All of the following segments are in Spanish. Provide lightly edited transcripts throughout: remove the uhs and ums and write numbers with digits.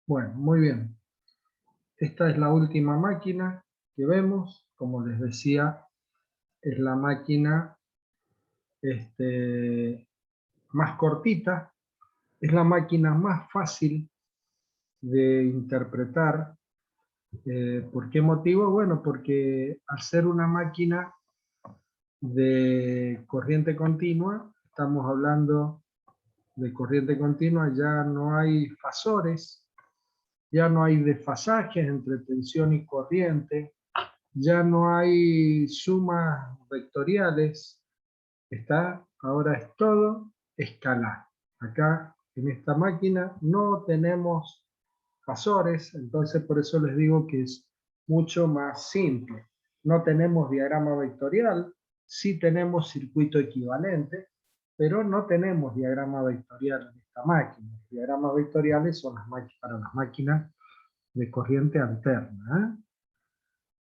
Bueno, muy bien. Esta es la última máquina que vemos. Como les decía, es la máquina más cortita. Es la máquina más fácil de interpretar. ¿Por qué motivo? Bueno, porque al ser una máquina de corriente continua, estamos hablando de corriente continua, ya no hay fasores, ya no hay desfasajes entre tensión y corriente, ya no hay sumas vectoriales, ahora es todo escalar. Acá en esta máquina no tenemos fasores, entonces por eso les digo que es mucho más simple. No tenemos diagrama vectorial, sí tenemos circuito equivalente, pero no tenemos diagrama vectorial en esta máquina. Los diagramas vectoriales son para las máquinas de corriente alterna.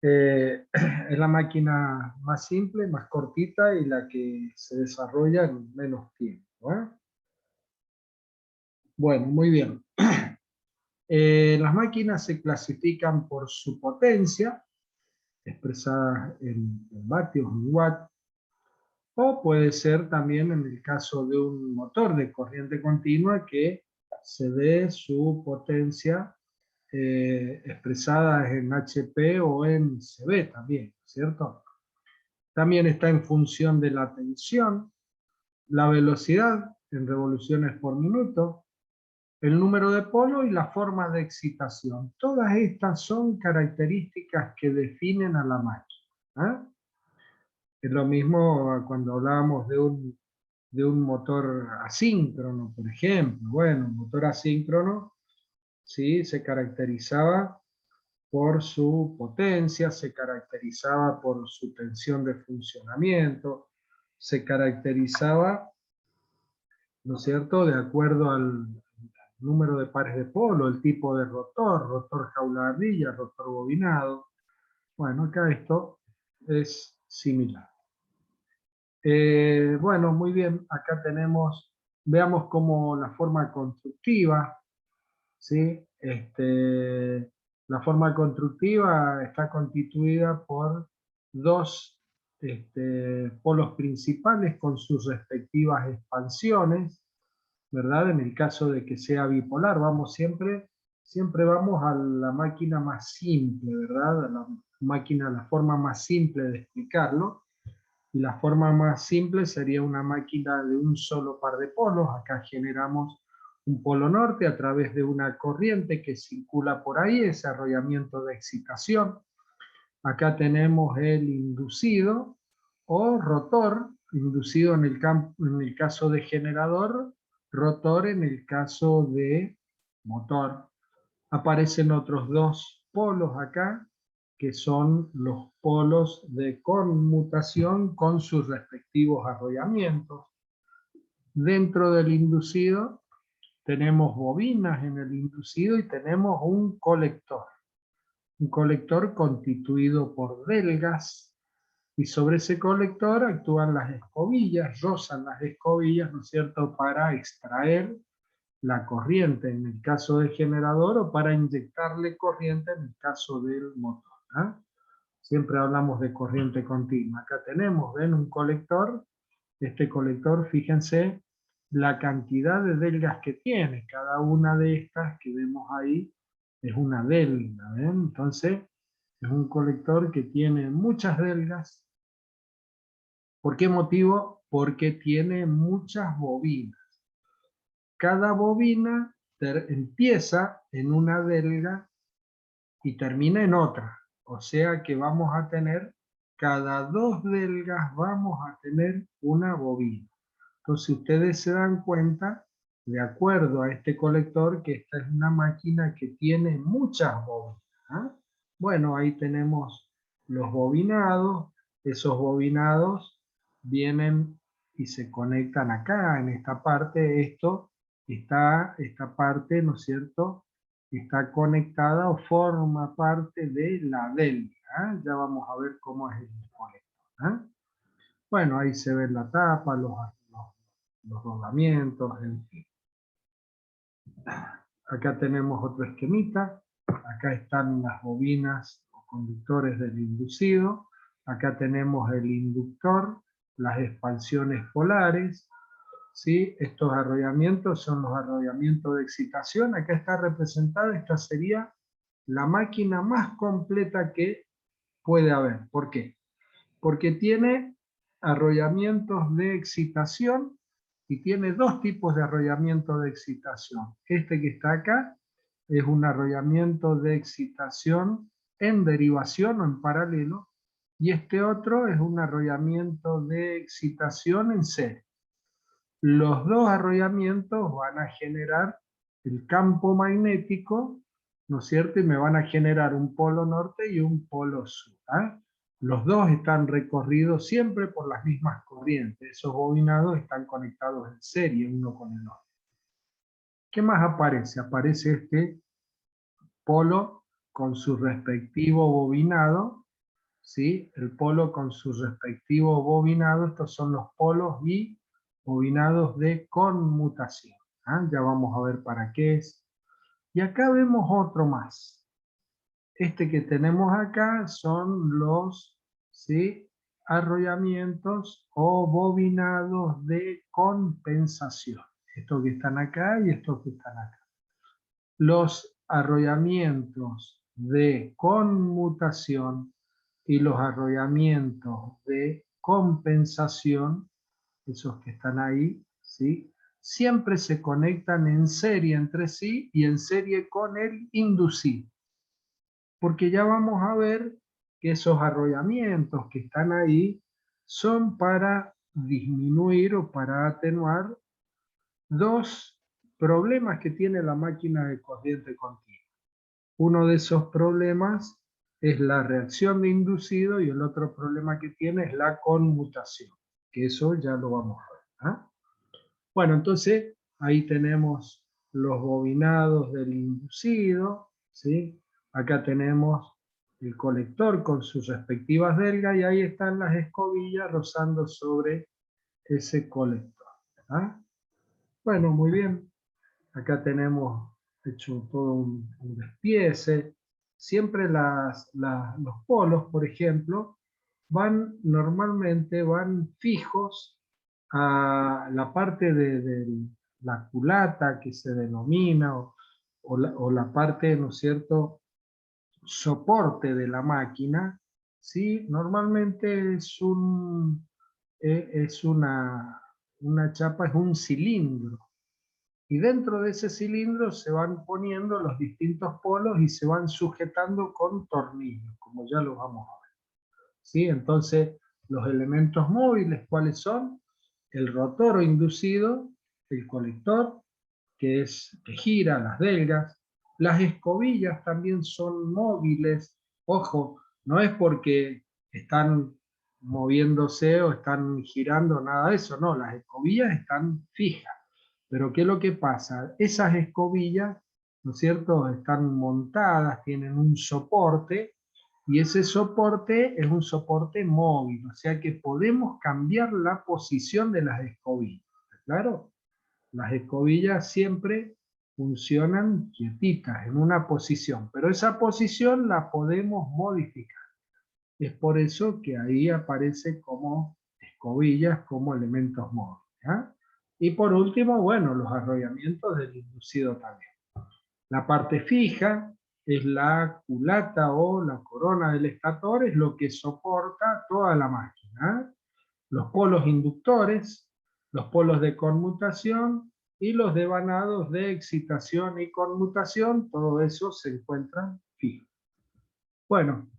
Es la máquina más simple, más cortita y la que se desarrolla en menos tiempo. Bueno, muy bien. Las máquinas se clasifican por su potencia, expresada en vatios, en watt, o puede ser también en el caso de un motor de corriente continua que se dé su potencia expresada en HP o en CB también, ¿cierto? También está en función de la tensión, la velocidad en revoluciones por minuto, el número de polos y la forma de excitación. Todas estas son características que definen a la máquina. Es lo mismo cuando hablábamos de un motor asíncrono, por ejemplo. Bueno, un motor asíncrono, ¿sí?, se caracterizaba por su potencia, se caracterizaba por su tensión de funcionamiento, se caracterizaba, ¿no es cierto?, de acuerdo al número de pares de polo, el tipo de rotor, rotor jaula ardilla, rotor bobinado. Bueno, acá esto es similar. Bueno, muy bien, acá tenemos, veamos cómo la forma constructiva, ¿sí? La forma constructiva está constituida por dos polos principales con sus respectivas expansiones, ¿verdad? En el caso de que sea bipolar, siempre vamos a la máquina más simple, ¿verdad? A la máquina, la forma más simple de explicarlo. Y la forma más simple sería una máquina de un solo par de polos. Acá generamos un polo norte a través de una corriente que circula por ahí, ese arrollamiento de excitación. Acá tenemos el inducido o rotor, inducido en el caso de generador, rotor en el caso de motor. Aparecen otros dos polos acá, que son los polos de conmutación con sus respectivos arrollamientos. Dentro del inducido tenemos bobinas en el inducido y tenemos un colector constituido por delgas, y sobre ese colector actúan las escobillas, rozan las escobillas, ¿no es cierto?, para extraer la corriente en el caso del generador o para inyectarle corriente en el caso del motor. Siempre hablamos de corriente continua. Acá tenemos, ven, un colector. Este colector, fíjense la cantidad de delgas que tiene. Cada una de estas que vemos ahí es una delga, ¿ven? Entonces, es un colector que tiene muchas delgas. ¿Por qué motivo? Porque tiene muchas bobinas. Cada bobina empieza en una delga y termina en otra. O sea que vamos a tener, cada dos delgas vamos a tener una bobina. Entonces ustedes se dan cuenta, de acuerdo a este colector, que esta es una máquina que tiene muchas bobinas. Bueno, ahí tenemos los bobinados. Esos bobinados vienen y se conectan acá, en esta parte. Esta parte, ¿no es cierto?, está conectada o forma parte de la delga. Ya vamos a ver cómo es el conector. Bueno, ahí se ve la tapa, los rodamientos, en fin. Acá tenemos otro esquemita. Acá están las bobinas o conductores del inducido. Acá tenemos el inductor, las expansiones polares. ¿Sí? Estos arrollamientos son los arrollamientos de excitación. Acá está representada, esta sería la máquina más completa que puede haber. ¿Por qué? Porque tiene arrollamientos de excitación y tiene dos tipos de arrollamiento de excitación. Este que está acá es un arrollamiento de excitación en derivación o en paralelo, y este otro es un arrollamiento de excitación en serie. Los dos arrollamientos van a generar el campo magnético, ¿no es cierto? Y me van a generar un polo norte y un polo sur. Los dos están recorridos siempre por las mismas corrientes. Esos bobinados están conectados en serie uno con el otro. ¿Qué más aparece? Aparece este polo con su respectivo bobinado, ¿sí? El polo con su respectivo bobinado. Estos son los polos bobinados de conmutación. Ya vamos a ver para qué es. Y acá vemos otro más. Este que tenemos acá son los, ¿sí?, arrollamientos o bobinados de compensación. Estos que están acá y estos que están acá. Los arrollamientos de conmutación y los arrollamientos de compensación, esos que están ahí, ¿sí?, siempre se conectan en serie entre sí y en serie con el inducido. Porque ya vamos a ver que esos arrollamientos que están ahí son para disminuir o para atenuar dos problemas que tiene la máquina de corriente continua. Uno de esos problemas es la reacción de inducido y el otro problema que tiene es la conmutación, que eso ya lo vamos a ver. Bueno, entonces ahí tenemos los bobinados del inducido, ¿sí? Acá tenemos el colector con sus respectivas delgas y ahí están las escobillas rozando sobre ese colector. Bueno, muy bien. Acá tenemos hecho todo un despiece. Siempre los polos, por ejemplo, normalmente van fijos a la parte de la culata que se denomina, o la parte, ¿no es cierto?, soporte de la máquina, ¿sí? Normalmente es una chapa, es un cilindro. Y dentro de ese cilindro se van poniendo los distintos polos y se van sujetando con tornillos, como ya lo vamos a ver. ¿Sí? Entonces, los elementos móviles, ¿cuáles son? El rotor o inducido, el colector, que gira, las delgas. Las escobillas también son móviles. Ojo, no es porque están moviéndose o están girando, nada de eso, no, las escobillas están fijas. Pero ¿qué es lo que pasa? Esas escobillas, ¿no es cierto?, están montadas, tienen un soporte, y ese soporte es un soporte móvil, o sea que podemos cambiar la posición de las escobillas. ¿Claro? Las escobillas siempre funcionan quietitas, en una posición, pero esa posición la podemos modificar. Es por eso que ahí aparece como escobillas, como elementos móviles. Y por último, bueno, los arrollamientos del inducido también. La parte fija es la culata o la corona del estator, es lo que soporta toda la máquina. Los polos inductores, los polos de conmutación y los devanados de excitación y conmutación, todo eso se encuentran fijos. Bueno,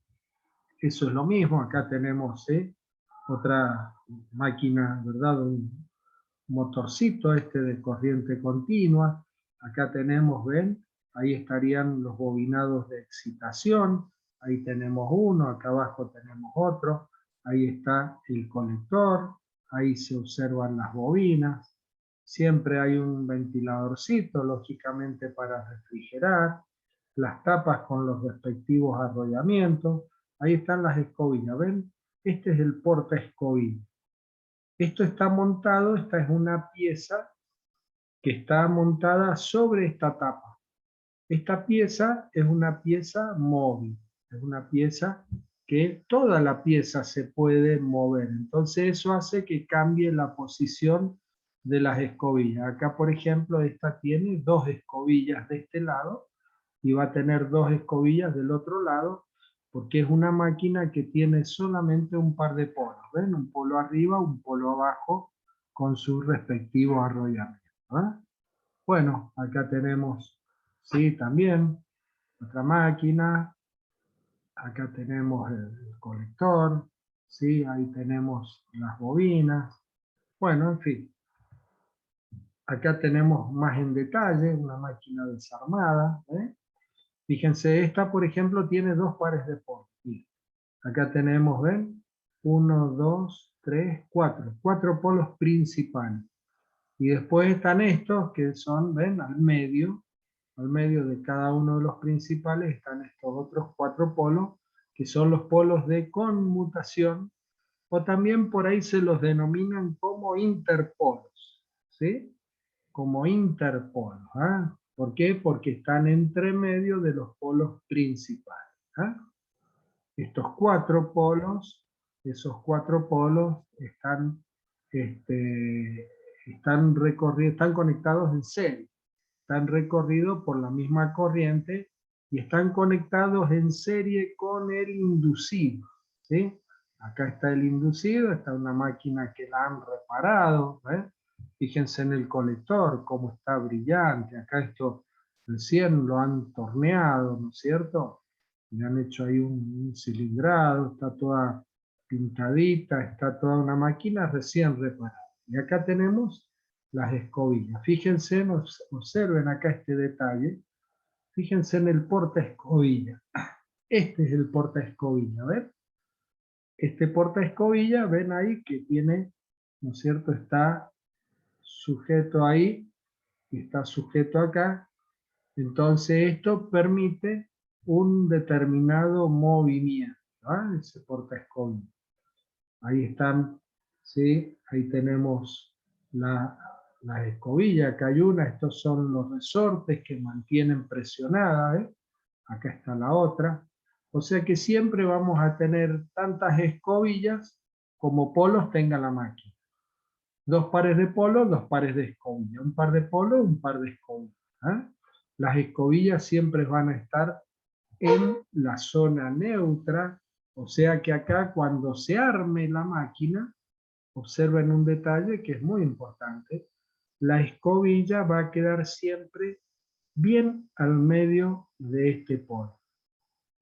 eso es lo mismo, acá tenemos otra máquina, ¿verdad? Un motorcito de corriente continua. Acá tenemos, ven, ahí estarían los bobinados de excitación, ahí tenemos uno, acá abajo tenemos otro, ahí está el colector, ahí se observan las bobinas, siempre hay un ventiladorcito, lógicamente para refrigerar, las tapas con los respectivos arrollamientos, ahí están las escobillas, ¿ven? Este es el porta escobilla. Esto está montado, esta es una pieza que está montada sobre esta tapa. Esta pieza es una pieza móvil, es una pieza que toda la pieza se puede mover. Entonces eso hace que cambie la posición de las escobillas. Acá, por ejemplo, esta tiene 2 escobillas de este lado y va a tener 2 escobillas del otro lado, porque es una máquina que tiene solamente un par de polos. ¿Ven? Un polo arriba, un polo abajo, con su respectivo arrollamiento. Bueno, acá tenemos, sí, también otra máquina. Acá tenemos el colector, ¿sí? Ahí tenemos las bobinas. Bueno, en fin. Acá tenemos más en detalle una máquina desarmada. Fíjense, esta, por ejemplo, tiene 2 pares de polos. Acá tenemos, ¿ven? 1, 2, 3, 4. 4 polos principales. Y después están estos que son, ven, al medio de cada uno de los principales están estos otros 4 polos, que son los polos de conmutación, o también por ahí se los denominan como interpolos, ¿sí? Como interpolos. ¿Por qué? Porque están entre medio de los polos principales. Estos 4 polos, esos 4 polos están, están conectados en serie, están recorridos por la misma corriente y están conectados en serie con el inducido, ¿sí? Acá está el inducido, está una máquina que la han reparado, Fíjense en el colector, cómo está brillante, acá esto recién lo han torneado, ¿no es cierto? Le han hecho ahí un cilindrado, está toda pintadita, está toda una máquina recién reparada. Y acá tenemos las escobillas. Fíjense, observen acá este detalle. Fíjense en el porta escobilla. Este es el porta escobilla, ¿ven? Este porta escobilla, ven ahí que tiene, ¿no es cierto? Está sujeto ahí y está sujeto acá. Entonces esto permite un determinado movimiento, ese porta escobilla. Ahí están, ¿sí? Ahí tenemos las escobillas, acá hay una, estos son los resortes que mantienen presionada, acá está la otra. O sea que siempre vamos a tener tantas escobillas como polos tenga la máquina. 2 pares de polos, 2 pares de escobilla. Un par de polos, un par de escobillas. Las escobillas siempre van a estar en la zona neutra, o sea que acá cuando se arme la máquina, observen un detalle que es muy importante, la escobilla va a quedar siempre bien al medio de este polo.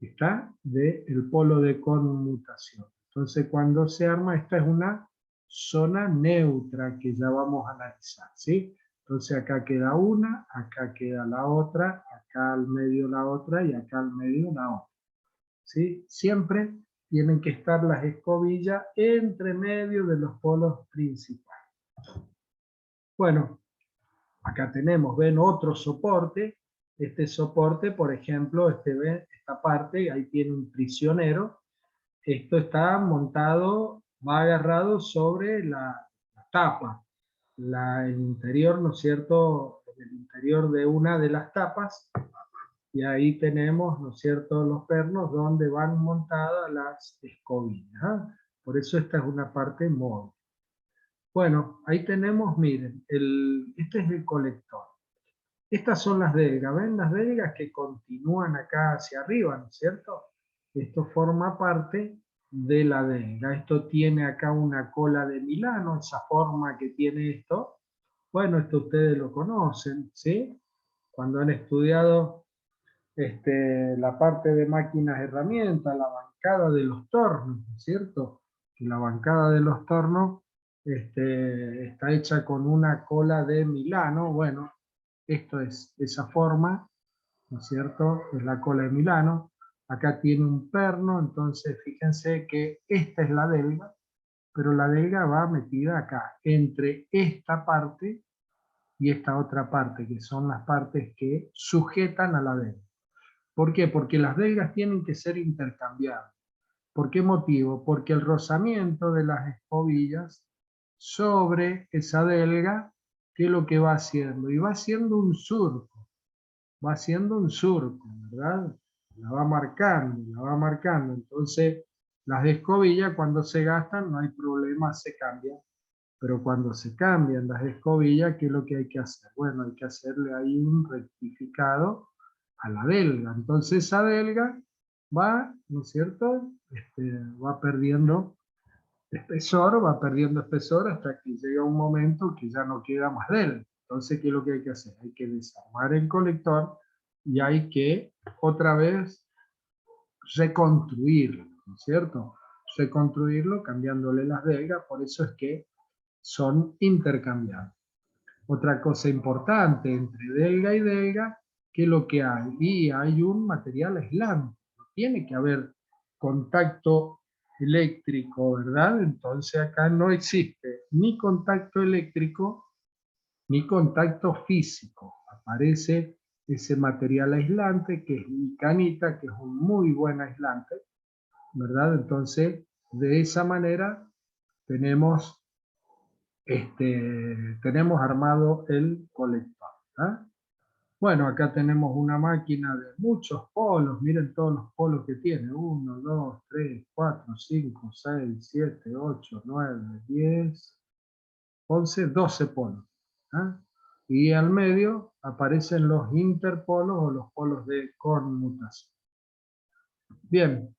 Está del polo de conmutación. Entonces cuando se arma, esta es una zona neutra que ya vamos a analizar, ¿sí? Entonces acá queda una, acá queda la otra, acá al medio la otra y acá al medio la otra, ¿sí? Siempre tienen que estar las escobillas entre medio de los polos principales. Bueno, acá tenemos, ven, otro soporte. Este soporte, por ejemplo, esta parte, ahí tiene un prisionero. Esto está montado, va agarrado sobre la tapa. El interior, ¿no es cierto? El interior de una de las tapas. Y ahí tenemos, ¿no es cierto?, los pernos donde van montadas las escobillas. Por eso esta es una parte móvil. Bueno, ahí tenemos, miren, este es el colector. Estas son las delgas, ¿ven? Las delgas que continúan acá hacia arriba, ¿no es cierto? Esto forma parte de la delga. Esto tiene acá una cola de Milano, esa forma que tiene esto. Bueno, esto ustedes lo conocen, ¿sí? Cuando han estudiado la parte de máquinas herramientas, la bancada de los tornos, ¿no es cierto? Que la bancada de los tornos está hecha con una cola de Milano. Bueno, esto es esa forma, ¿no es cierto? Es la cola de Milano. Acá tiene un perno, entonces fíjense que esta es la delga, pero la delga va metida acá, entre esta parte y esta otra parte, que son las partes que sujetan a la delga. ¿Por qué? Porque las delgas tienen que ser intercambiables. ¿Por qué motivo? Porque el rozamiento de las escobillas sobre esa delga, ¿qué es lo que va haciendo? Y va haciendo un surco. va haciendo un surco, ¿verdad? La va marcando, la va marcando. Entonces, las de escobilla cuando se gastan no hay problema, se cambian. Pero cuando se cambian las escobillas, ¿qué es lo que hay que hacer? Bueno, hay que hacerle ahí un rectificado a la delga. Entonces esa delga va, ¿no es cierto? Va perdiendo espesor hasta que llega un momento que ya no queda más delga. Entonces, ¿qué es lo que hay que hacer? Hay que desarmar el colector y hay que otra vez reconstruirlo, ¿no es cierto? Reconstruirlo cambiándole las delgas, por eso es que son intercambiables. Otra cosa importante entre delga y delga, ¿qué es lo que hay? Y hay un material aislante. No tiene que haber contacto eléctrico, ¿verdad? Entonces acá no existe ni contacto eléctrico ni contacto físico. Aparece ese material aislante que es micanita, que es un muy buen aislante, ¿verdad? Entonces, de esa manera tenemos tenemos armado el colector. ¿Ah? Bueno, acá tenemos una máquina de muchos polos, miren todos los polos que tiene, 1, 2, 3, 4, 5, 6, 7, 8, 9, 10, 11, 12 polos. ¿Ah? Y al medio aparecen los interpolos o los polos de conmutación. Bien,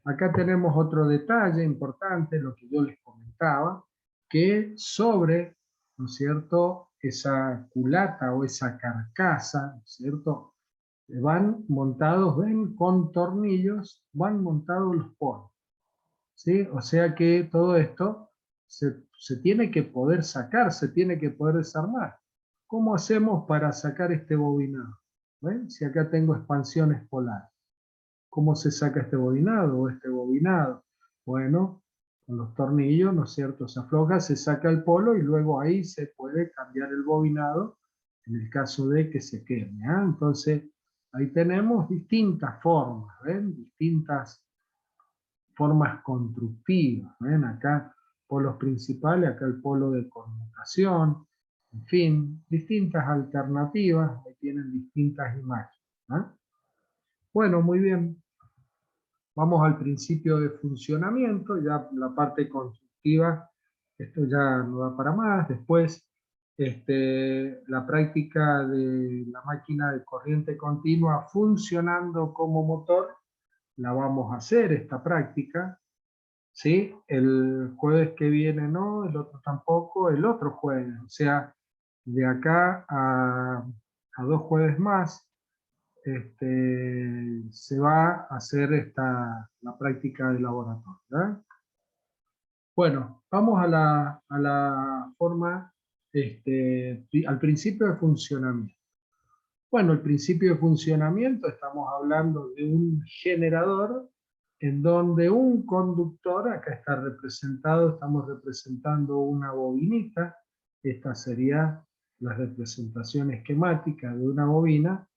acá tenemos otro detalle importante, lo que yo les comentaba, que sobre, ¿no es cierto?, esa culata o esa carcasa, ¿no es cierto?, van montados, ven, con tornillos, van montados los polos, ¿sí? O sea que todo esto se tiene que poder sacar, se tiene que poder desarmar. ¿Cómo hacemos para sacar este bobinado? ¿Ven? Si acá tengo expansiones polares. ¿Cómo se saca este bobinado o este bobinado? Bueno, con los tornillos, ¿no es cierto? Se afloja, se saca el polo y luego ahí se puede cambiar el bobinado en el caso de que se queme. ¿Ah? Entonces, ahí tenemos distintas formas, ¿ven? Distintas formas constructivas, ¿ven? Acá polos principales, acá el polo de conmutación, en fin, distintas alternativas, ahí tienen distintas imágenes. ¿Ah? Bueno, muy bien. Vamos al principio de funcionamiento, ya la parte constructiva, esto ya no da para más. Después, la práctica de la máquina de corriente continua funcionando como motor, la vamos a hacer, esta práctica, ¿sí? El jueves que viene no, el otro tampoco, el otro jueves. O sea, de acá a 2 jueves más, se va a hacer la práctica de laboratorio. ¿Verdad? Bueno, vamos a la forma, al principio de funcionamiento. Bueno, el principio de funcionamiento, estamos hablando de un generador en donde un conductor, acá está representado, estamos representando una bobinita, esta sería la representación esquemática de una bobina.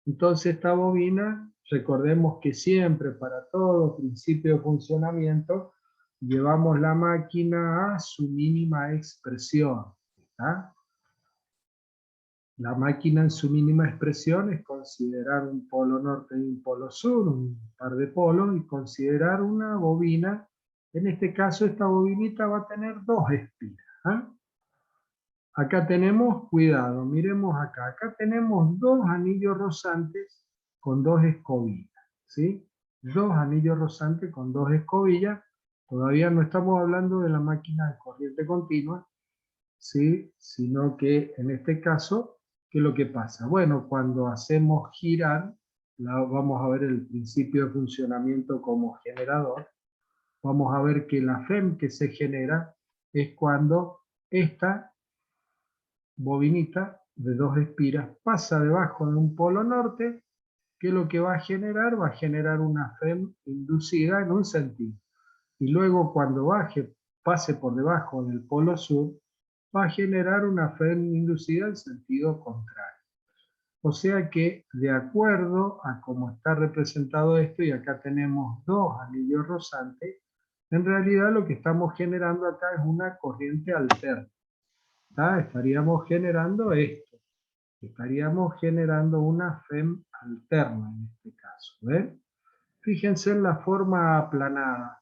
Entonces esta bobina, recordemos que siempre para todo principio de funcionamiento, llevamos la máquina a su mínima expresión. ¿Está? La máquina en su mínima expresión es considerar un polo norte y un polo sur, un par de polos, y considerar una bobina. En este caso esta bobinita va a tener 2 espiras. ¿Ah? Acá tenemos, cuidado, miremos acá. Acá tenemos 2 anillos rozantes con 2 escobillas. ¿Sí? 2 anillos rozantes con 2 escobillas. Todavía no estamos hablando de la máquina de corriente continua, ¿sí? Sino que en este caso, ¿qué es lo que pasa? Bueno, cuando hacemos girar, vamos a ver el principio de funcionamiento como generador, vamos a ver que la FEM que se genera es cuando esta bobinita de 2 espiras pasa debajo de un polo norte, que lo que va a generar una FEM inducida en un sentido. Y luego cuando pase por debajo del polo sur, va a generar una FEM inducida en sentido contrario. O sea que, de acuerdo a cómo está representado esto, y acá tenemos 2 anillos rozantes, en realidad lo que estamos generando acá es una corriente alterna. ¿Tá? Estaríamos generando esto. Estaríamos generando una FEM alterna en este caso. ¿Ven? Fíjense en la forma aplanada.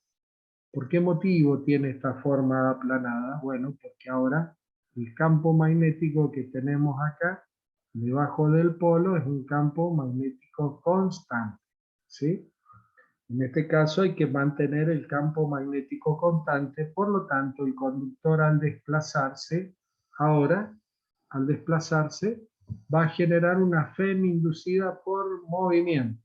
¿Por qué motivo tiene esta forma aplanada? Bueno, porque ahora el campo magnético que tenemos acá, debajo del polo, es un campo magnético constante. ¿Sí? En este caso hay que mantener el campo magnético constante, por lo tanto el conductor al desplazarse, ahora, al desplazarse, va a generar una FEM inducida por movimiento.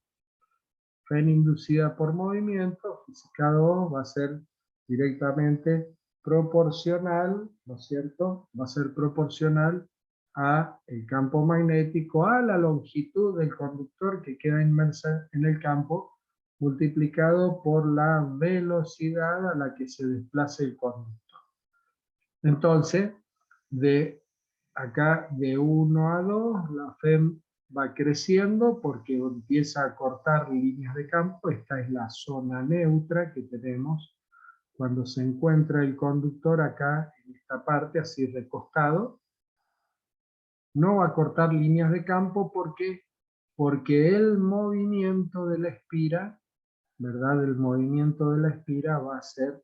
FEM inducida por movimiento, física 2, va a ser directamente proporcional, ¿no es cierto? Va a ser proporcional a el campo magnético, a la longitud del conductor que queda inmersa en el campo, multiplicado por la velocidad a la que se desplaza el conductor. Entonces, de acá de 1 a 2, la FEM va creciendo porque empieza a cortar líneas de campo. Esta es la zona neutra que tenemos cuando se encuentra el conductor acá en esta parte, así recostado. No va a cortar líneas de campo porque el movimiento de la espira, ¿verdad? El movimiento de la espira va a ser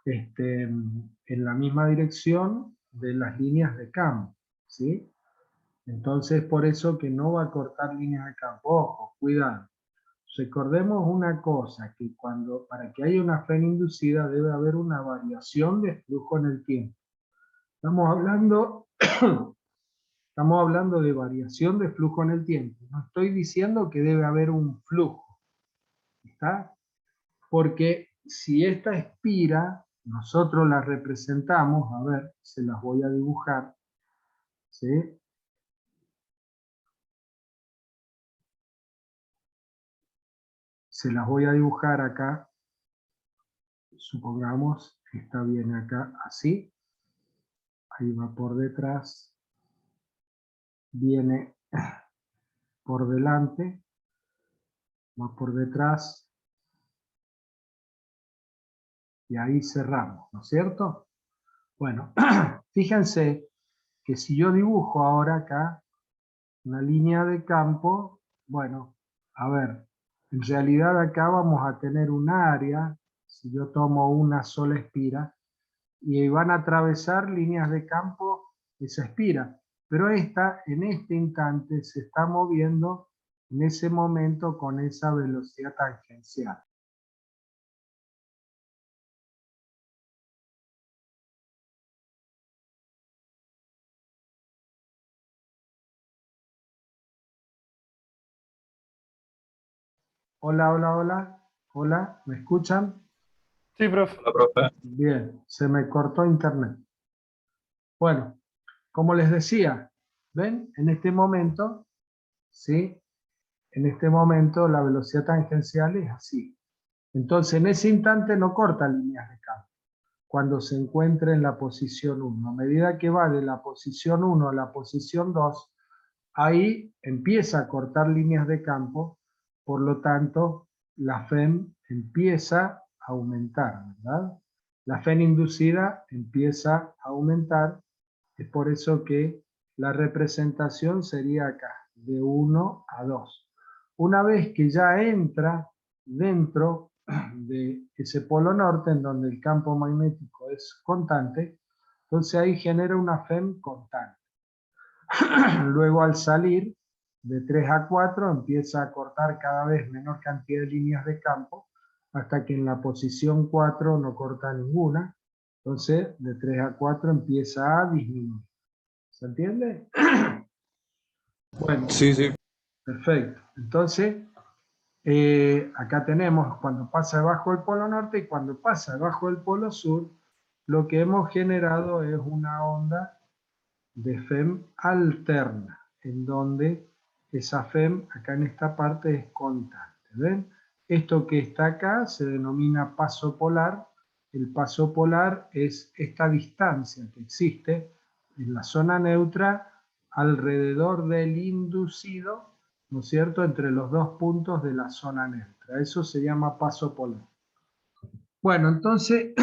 en la misma dirección de las líneas de campo, ¿sí? Entonces, por eso que no va a cortar líneas de campo. Ojo, cuidado. Recordemos una cosa, que para que haya una FEM inducida debe haber una variación de flujo en el tiempo. Estamos hablando de variación de flujo en el tiempo. No estoy diciendo que debe haber un flujo, ¿está? Porque si esta espira, nosotros la representamos, a ver, se las voy a dibujar, ¿sí? Se las voy a dibujar acá. Supongamos que esta viene acá así. Ahí va por detrás. Viene por delante. Va por detrás. Y ahí cerramos, ¿no es cierto? Bueno, fíjense que si yo dibujo ahora acá una línea de campo, bueno, a ver, en realidad acá vamos a tener un área, si yo tomo una sola espira, y van a atravesar líneas de campo esa espira, pero esta en este instante se está moviendo en ese momento con esa velocidad tangencial. Hola, hola, hola, hola, ¿me escuchan? Sí, profe. Hola, profe. Bien, se me cortó internet. Bueno, como les decía, ¿ven? En este momento, ¿sí? En este momento la velocidad tangencial es así. Entonces, en ese instante no corta líneas de campo cuando se encuentra en la posición 1. A medida que va de la posición 1 a la posición 2, ahí empieza a cortar líneas de campo, por lo tanto, la FEM empieza a aumentar, ¿verdad? La FEM inducida empieza a aumentar, es por eso que la representación sería acá, de 1 a 2. Una vez que ya entra dentro de ese polo norte, en donde el campo magnético es constante, entonces ahí genera una FEM constante. Luego al salir de 3 a 4 empieza a cortar cada vez menor cantidad de líneas de campo, hasta que en la posición 4 no corta ninguna. Entonces de 3 a 4 empieza a disminuir. ¿Se entiende? Bueno, Sí, sí. perfecto. Entonces, acá tenemos cuando pasa debajo del polo norte y cuando pasa debajo del polo sur, lo que hemos generado es una onda de FEM alterna, en donde esa FEM acá en esta parte es constante. ¿Ven? Esto que está acá se denomina paso polar. El paso polar es esta distancia que existe en la zona neutra alrededor del inducido, ¿no es cierto?, entre los dos puntos de la zona neutra. Eso se llama paso polar. Bueno, entonces,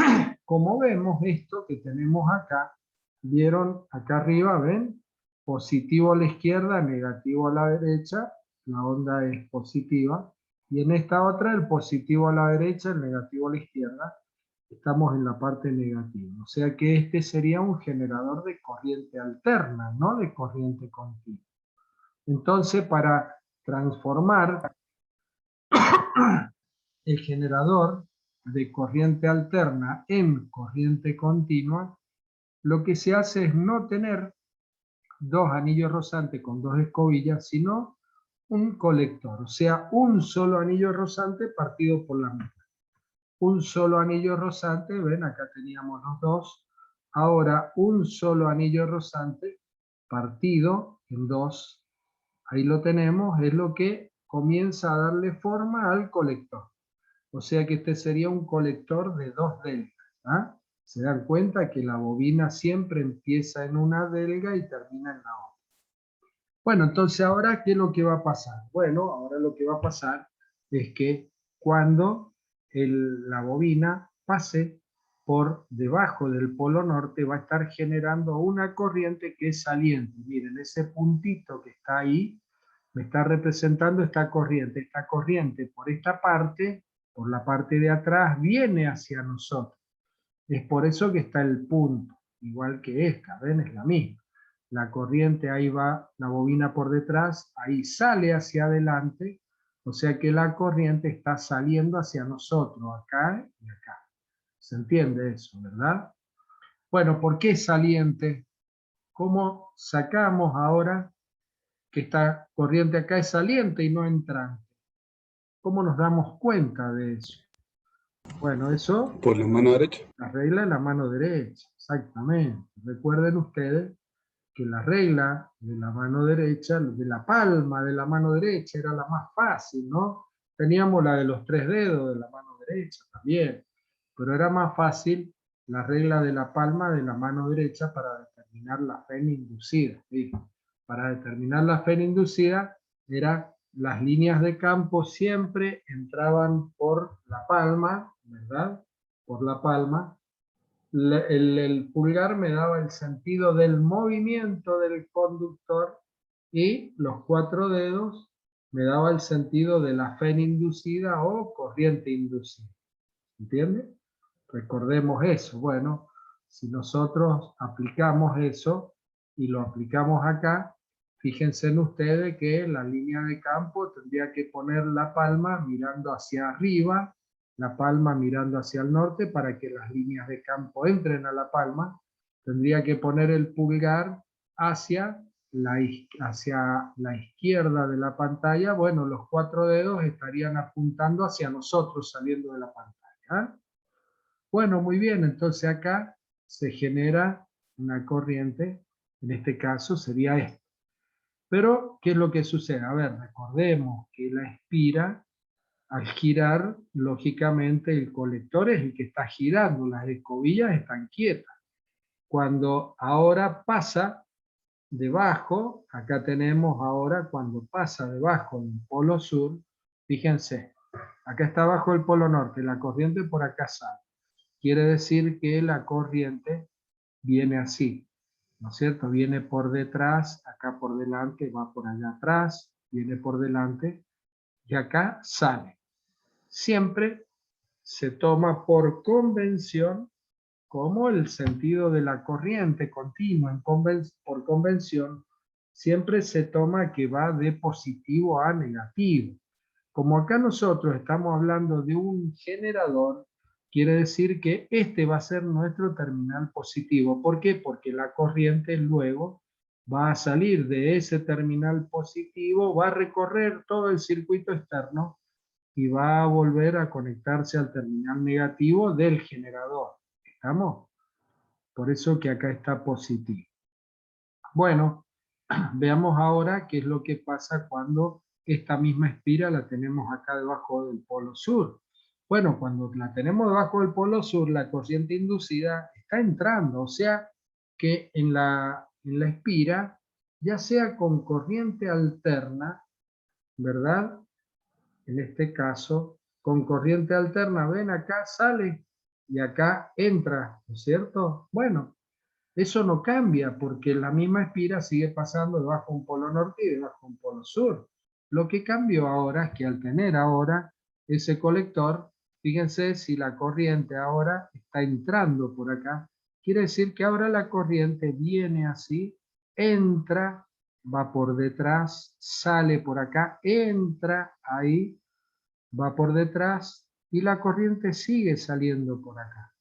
como vemos esto que tenemos acá, vieron acá arriba, ¿ven? positivo a la izquierda, negativo a la derecha, la onda es positiva, y en esta otra el positivo a la derecha, el negativo a la izquierda, estamos en la parte negativa. O sea que este sería un generador de corriente alterna, no de corriente continua. Entonces, para transformar el generador de corriente alterna en corriente continua, lo que se hace es no tener dos anillos rozantes con dos escobillas, sino un colector, o sea, un solo anillo rozante partido por la mitad. Un solo anillo rozante, ven, acá teníamos los dos, ahora un solo anillo rozante partido en dos, ahí lo tenemos, es lo que comienza a darle forma al colector. O sea que este sería un colector de dos delgas. ¿Ah? Se dan cuenta que la bobina siempre empieza en una delga y termina en la otra. Bueno, entonces ahora, ¿qué es lo que va a pasar? Bueno, ahora lo que va a pasar es que cuando la bobina pase por debajo del polo norte, va a estar generando una corriente que es saliente. Miren, ese puntito que está ahí, me está representando esta corriente. Esta corriente por esta parte, por la parte de atrás, viene hacia nosotros. Es por eso que está el punto, igual que esta, ¿ven? Es la misma. La corriente ahí va, la bobina por detrás, ahí sale hacia adelante, o sea que la corriente está saliendo hacia nosotros, acá y acá. ¿Se entiende eso, verdad? Bueno, ¿por qué saliente? ¿Cómo sacamos ahora que esta corriente acá es saliente y no entrante? ¿Cómo nos damos cuenta de eso? Bueno, eso... Por la mano derecha. La regla de la mano derecha, exactamente. Recuerden ustedes que la regla de la mano derecha, de la palma de la mano derecha, era la más fácil, ¿no? Teníamos la de los 3 dedos de la mano derecha también, pero era más fácil la regla de la palma de la mano derecha para determinar la FEN inducida. ¿Sí? Para determinar la FEN inducida, las líneas de campo siempre entraban por la palma, ¿verdad? Por la palma. El pulgar me daba el sentido del movimiento del conductor y los 4 dedos me daba el sentido de la FEN inducida o corriente inducida. ¿Entiende? Recordemos eso. Bueno, si nosotros aplicamos eso y lo aplicamos acá, fíjense en ustedes que la línea de campo tendría que poner la palma mirando hacia arriba, la palma mirando hacia el norte para que las líneas de campo entren a la palma. Tendría que poner el pulgar hacia la izquierda de la pantalla. Bueno, los 4 dedos estarían apuntando hacia nosotros saliendo de la pantalla. Bueno, muy bien, entonces acá se genera una corriente, en este caso sería esta. Pero, ¿qué es lo que sucede? A ver, recordemos que la espira, al girar, lógicamente el colector es el que está girando, las escobillas están quietas. Cuando ahora pasa debajo, acá tenemos ahora cuando pasa debajo del polo sur, fíjense, acá está abajo el polo norte, la corriente por acá sale. Quiere decir que la corriente viene así, ¿no es cierto? Viene por detrás, acá por delante, va por allá atrás, viene por delante y acá sale. Siempre se toma por convención como el sentido de la corriente continua, por convención, siempre se toma que va de positivo a negativo. Como acá nosotros estamos hablando de un generador, quiere decir que este va a ser nuestro terminal positivo. ¿Por qué? Porque la corriente luego va a salir de ese terminal positivo, va a recorrer todo el circuito externo y va a volver a conectarse al terminal negativo del generador. ¿Estamos? Por eso que acá está positivo. Bueno, veamos ahora qué es lo que pasa cuando esta misma espira la tenemos acá debajo del polo sur. Bueno, cuando la tenemos debajo del polo sur, la corriente inducida está entrando, o sea que en la espira, ya sea con corriente alterna, ¿verdad? En este caso, con corriente alterna, ven acá sale y acá entra, ¿no es cierto? Bueno, Eso no cambia porque la misma espira sigue pasando debajo de un polo norte y debajo de un polo sur. Lo que cambió ahora es que al tener ahora ese colector, fíjense si la corriente ahora está entrando por acá, quiere decir que ahora la corriente viene así, entra, va por detrás, sale por acá, entra ahí, va por detrás y la corriente sigue saliendo por acá.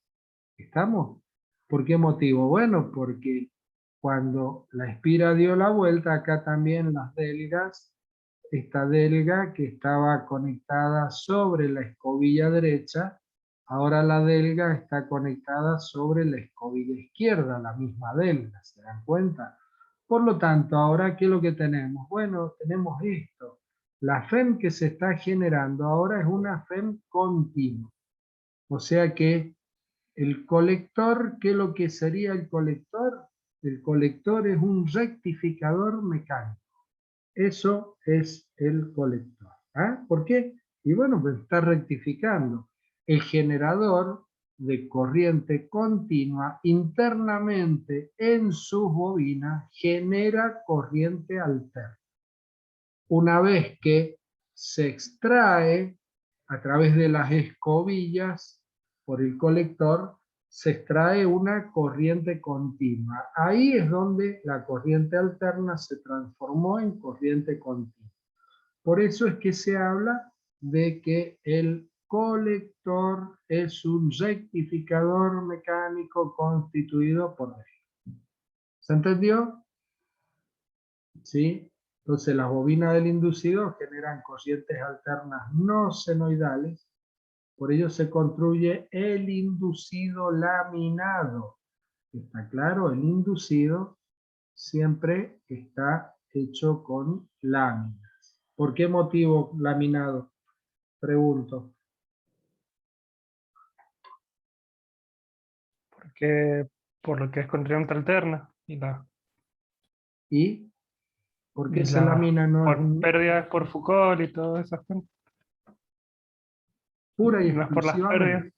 ¿Estamos? ¿Por qué motivo? Bueno, porque cuando la espira dio la vuelta, acá también las delgas, esta delga que estaba conectada sobre la escobilla derecha, ahora la delga está conectada sobre la escobilla izquierda, la misma delga, ¿se dan cuenta? Por lo tanto, ahora, ¿qué es lo que tenemos? Bueno, tenemos esto. La FEM que se está generando ahora es una FEM continua. O sea que el colector, ¿qué es lo que sería el colector? El colector es un rectificador mecánico. Eso es el colector. ¿Ah? ¿Por qué? Y bueno, pues está rectificando. El generador de corriente continua internamente en sus bobinas genera corriente alterna. Una vez que se extrae a través de las escobillas por el colector, se extrae una corriente continua. Ahí es donde la corriente alterna se transformó en corriente continua. Por eso es que se habla de que el colector es un rectificador mecánico constituido por esto. ¿Se entendió? ¿Sí? Entonces las bobinas del inducido generan corrientes alternas no senoidales, por ello se construye el inducido laminado. ¿Está claro? El inducido siempre está hecho con láminas. ¿Por qué motivo laminado? Pregunto. Porque, por lo que es corriente alterna ¿Y por qué y se la lamina? No es por pérdidas por Foucault y todas esas cosas. pura y No es por las pérdidas. exclusivamente.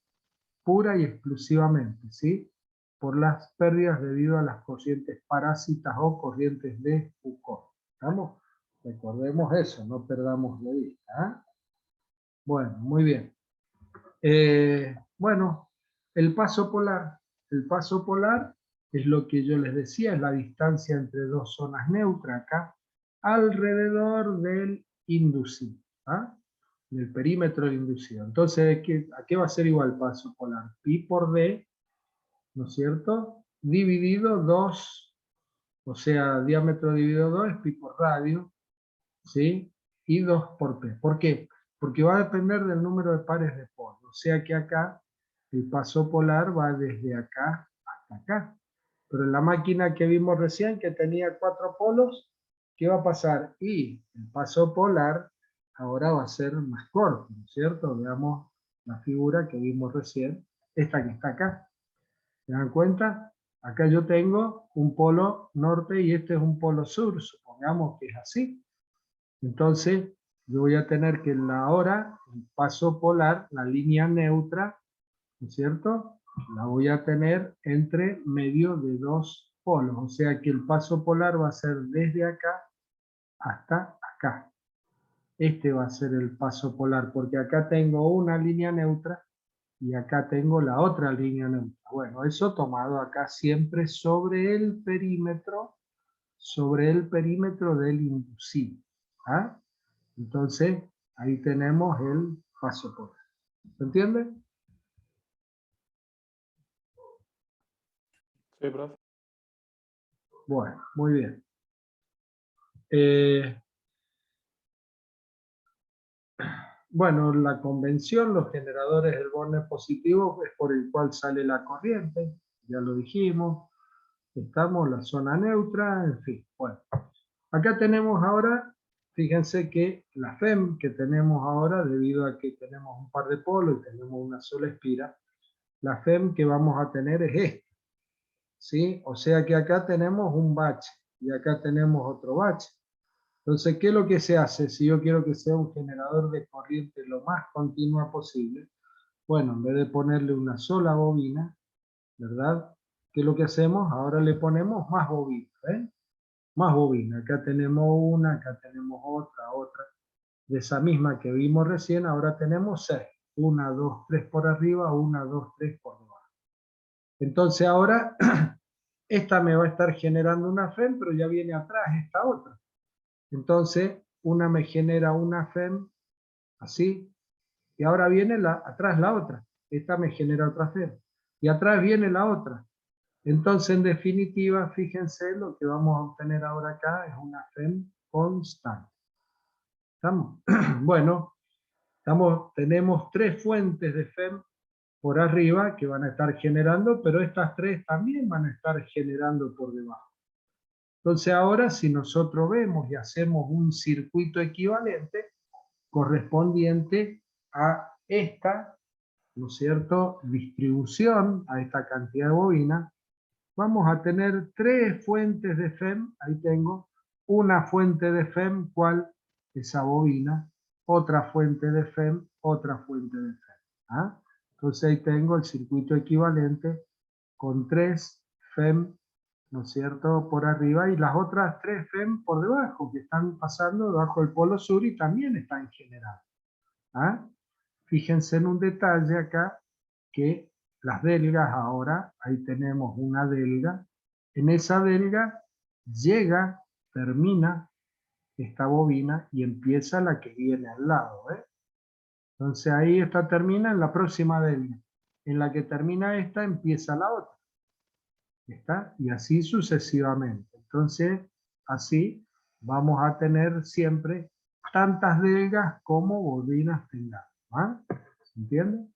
Pura y exclusivamente, ¿sí? Por las pérdidas debido a las corrientes parásitas o corrientes de Foucault. ¿Estamos? Recordemos eso, no perdamos de vista. ¿Eh? Bueno, muy bien. Bueno, el paso polar. El paso polar es lo que yo les decía, es la distancia entre dos zonas neutras acá, alrededor del inducido. ¿Ah? Del perímetro del inducido. Entonces, ¿a qué va a ser igual paso polar? Pi por D, ¿no es cierto? Dividido 2, o sea, diámetro dividido 2 es pi por radio, ¿sí? Y 2 por P. ¿Por qué? Porque va a depender del número de pares de polos. O sea que acá el paso polar va desde acá hasta acá. Pero en la máquina que vimos recién, que tenía 4 polos, ¿qué va a pasar? Y el paso polar ahora va a ser más corto, ¿no es cierto? Veamos la figura que vimos recién, esta que está acá. ¿Se dan cuenta? Acá yo tengo un polo norte y este es un polo sur, supongamos que es así. Entonces, yo voy a tener que ahora, el paso polar, la línea neutra, ¿no es cierto? La voy a tener entre medio de dos polos. O sea que el paso polar va a ser desde acá hasta acá. Este va a ser el paso polar, porque acá tengo una línea neutra y acá tengo la otra línea neutra. Bueno, eso tomado acá siempre sobre el perímetro del inducido. ¿Ah? Entonces, ahí tenemos el paso polar. ¿Se entiende? Sí, profe. Bueno, muy bien. Bueno, la convención, los generadores del Borne positivo es por el cual sale la corriente, ya lo dijimos, estamos, la zona neutra, en fin. Bueno, acá tenemos ahora, fíjense que la FEM que tenemos ahora, debido a que tenemos un par de polos y tenemos una sola espira, la FEM que vamos a tener es esta, ¿sí? O sea que acá tenemos un bache y acá tenemos otro bache. Entonces, ¿qué es lo que se hace si yo quiero que sea un generador de corriente lo más continua posible? Bueno, en vez de ponerle una sola bobina, ¿verdad? ¿qué es lo que hacemos? Ahora le ponemos más bobinas, ¿ven? Más bobinas. Acá tenemos una, acá tenemos otra, otra. De esa misma que vimos recién, ahora tenemos 6. 1, 2, 3 por arriba, 1, 2, 3 por debajo. Entonces ahora, esta me va a estar generando una FEM, pero ya viene atrás esta otra. Entonces, una me genera una FEM, así, y ahora viene atrás la otra. Esta me genera otra FEM. Y atrás viene la otra. Entonces, en definitiva, fíjense, lo que vamos a obtener ahora acá es una FEM constante. ¿Estamos? Bueno, tenemos 3 fuentes de FEM por arriba que van a estar generando, pero estas 3 también van a estar generando por debajo. Entonces ahora, si nosotros vemos y hacemos un circuito equivalente correspondiente a esta, ¿no es cierto?, distribución, a esta cantidad de bobinas, vamos a tener 3 fuentes de FEM, ahí tengo, una fuente de FEM, ¿cuál? Esa bobina, otra fuente de FEM, otra fuente de FEM. ¿Ah? Entonces ahí tengo el circuito equivalente con 3 FEM, ¿no es cierto?, por arriba, y las otras 3 FEM por debajo, que están pasando debajo del polo sur y también están generando. ¿Ah? Fíjense en un detalle acá, que las delgas ahora, ahí tenemos una delga, en esa delga llega, termina esta bobina y empieza la que viene al lado. Entonces ahí esta termina en la próxima delga. En la que termina esta empieza la otra. ¿Está? Y así sucesivamente. Entonces, así vamos a tener siempre tantas delgas como bobinas tengamos. ¿Ah? ¿Se entiende?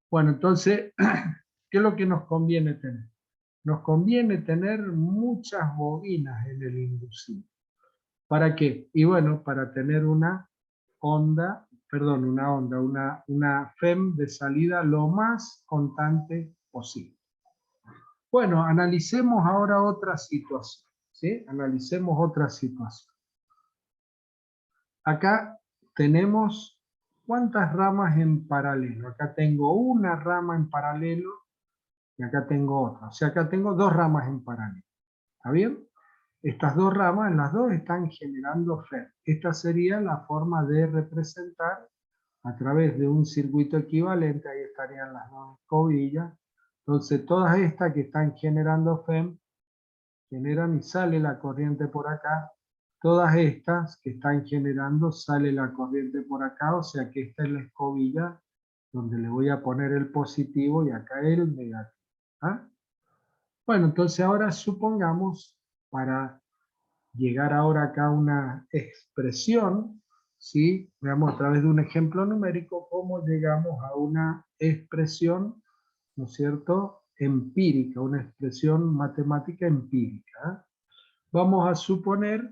Bueno, entonces, ¿qué es lo que nos conviene tener? Nos conviene tener muchas bobinas en el inducido. ¿Para qué? Y bueno, para tener una FEM de salida lo más constante posible. Bueno, analicemos ahora otra situación, ¿sí? Analicemos otra situación. Acá tenemos ¿cuántas ramas en paralelo? Acá tengo una rama en paralelo y acá tengo otra. O sea, acá tengo 2 ramas en paralelo. ¿Está bien? Estas 2 ramas, las 2 están generando FEM. Esta sería la forma de representar a través de un circuito equivalente. Ahí estarían las 2 escobillas. Entonces, todas estas que están generando FEM, generan y sale la corriente por acá. Todas estas que están generando, sale la corriente por acá. O sea que esta es la escobilla donde le voy a poner el positivo y acá el negativo. ¿Ah? Bueno, entonces ahora supongamos, para llegar ahora acá a una expresión, ¿sí? Veamos a través de un ejemplo numérico cómo llegamos a una expresión, ¿no es cierto?, empírica, una expresión matemática empírica. Vamos a suponer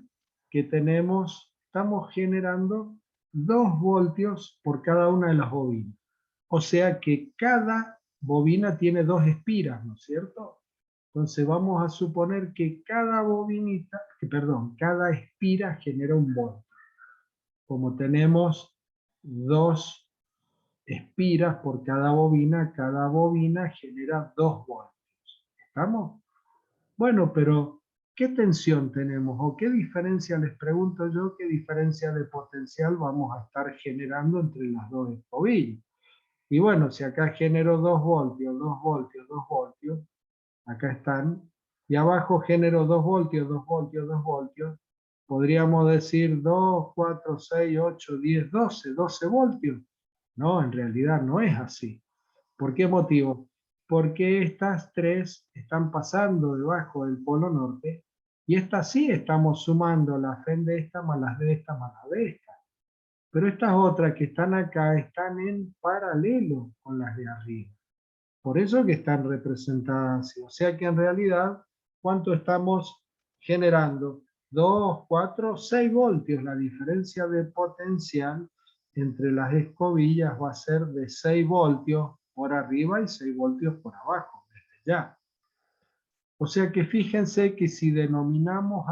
que estamos generando 2 voltios por cada una de las bobinas. O sea que cada bobina tiene 2 espiras, ¿no es cierto? Entonces vamos a suponer que cada cada espira genera un voltio. Como tenemos 2 espiras por cada bobina genera 2 voltios. ¿Estamos? Bueno, pero ¿qué tensión tenemos? ¿O qué diferencia, les pregunto yo, qué diferencia de potencial vamos a estar generando entre las 2 escobillas? Y bueno, si acá genero 2 voltios, 2 voltios, 2 voltios, acá están, y abajo genero 2 voltios, 2 voltios, 2 voltios, podríamos decir 2, 4, 6, 8, 10, 12 voltios. No, en realidad no es así. ¿Por qué motivo? Porque estas 3 están pasando debajo del polo norte, y estas sí estamos sumando la FEM de esta más las de esta más las de esta. Pero estas otras que están acá están en paralelo con las de arriba. Por eso que están representadas así. O sea que en realidad, ¿cuánto estamos generando? 2, 4, 6 voltios. La diferencia de potencial entre las escobillas va a ser de 6 voltios por arriba y 6 voltios por abajo, desde ya. O sea que fíjense que si denominamos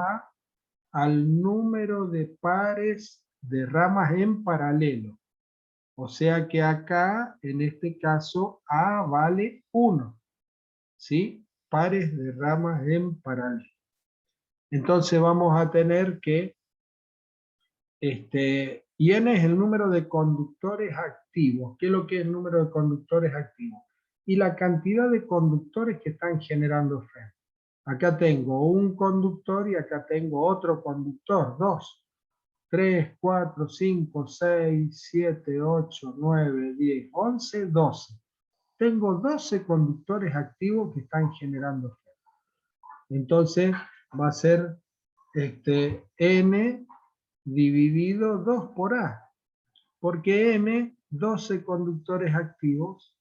al número de pares de ramas en paralelo, o sea que acá, en este caso, A vale 1, ¿sí? pares de ramas en paralelo. Entonces vamos a tener que, y n es el número de conductores activos. ¿Qué es lo que es el número de conductores activos? Y la cantidad de conductores que están generando FEM. Acá tengo un conductor y acá tengo otro conductor, 2, 3, 4, 5, 6, 7, 8, 9, 10, 11, 12. Tengo 12 conductores activos que están generando FEM. Entonces va a ser N dividido 2 por A, porque N, 12 conductores activos,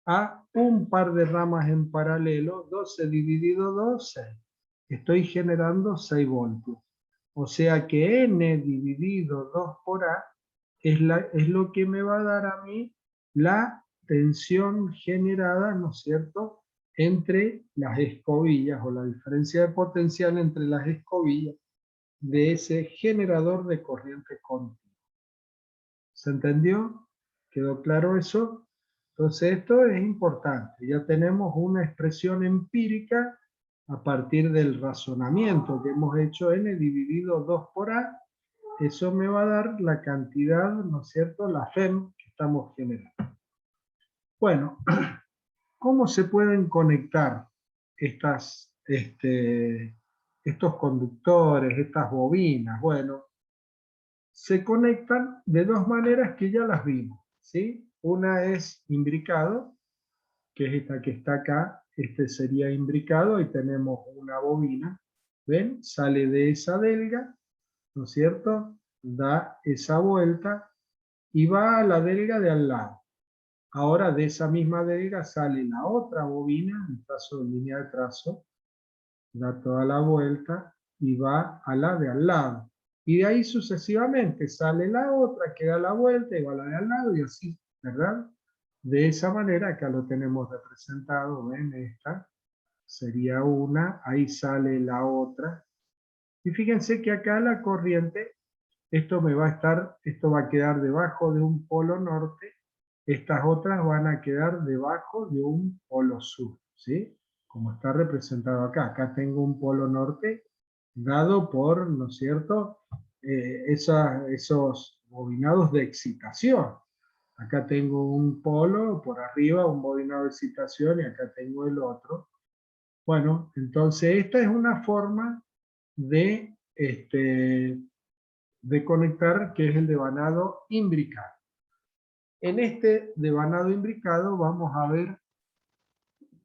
A, un par de ramas en paralelo, 12 dividido 2, 6. Estoy generando 6 voltios. O sea que N dividido 2 por A es lo que me va a dar a mí la tensión generada, ¿no es cierto?, entre las escobillas, o la diferencia de potencial entre las escobillas de ese generador de corriente continua. ¿Se entendió? ¿Quedó claro eso? Entonces esto es importante. Ya tenemos una expresión empírica a partir del razonamiento que hemos hecho, n dividido 2 por a. Eso me va a dar la cantidad, ¿no es cierto?, la FEM que estamos generando. Bueno, ¿cómo se pueden conectar estos conductores, estas bobinas? Bueno, se conectan de dos maneras que ya las vimos, ¿sí? Una es imbricado, que es esta que está acá. Este sería imbricado, y tenemos una bobina, ¿ven? Sale de esa delga, ¿no es cierto?, da esa vuelta y va a la delga de al lado. Ahora de esa misma delga sale la otra bobina, en trazo de línea de trazo, da toda la vuelta y va a la de al lado. Y de ahí sucesivamente sale la otra que da la vuelta y va a la de al lado, y así, ¿verdad? De esa manera acá lo tenemos representado, ¿ven? Esta sería una, ahí sale la otra. Y fíjense que acá la corriente, esto va a quedar debajo de un polo norte, estas otras van a quedar debajo de un polo sur, ¿sí? Como está representado acá. Acá tengo un polo norte dado por, ¿no es cierto?, esos bobinados de excitación. Acá tengo un polo por arriba, un bobinado de excitación, y acá tengo el otro. Bueno, entonces esta es una forma de, de conectar, que es el devanado imbricado. En este devanado imbricado vamos a ver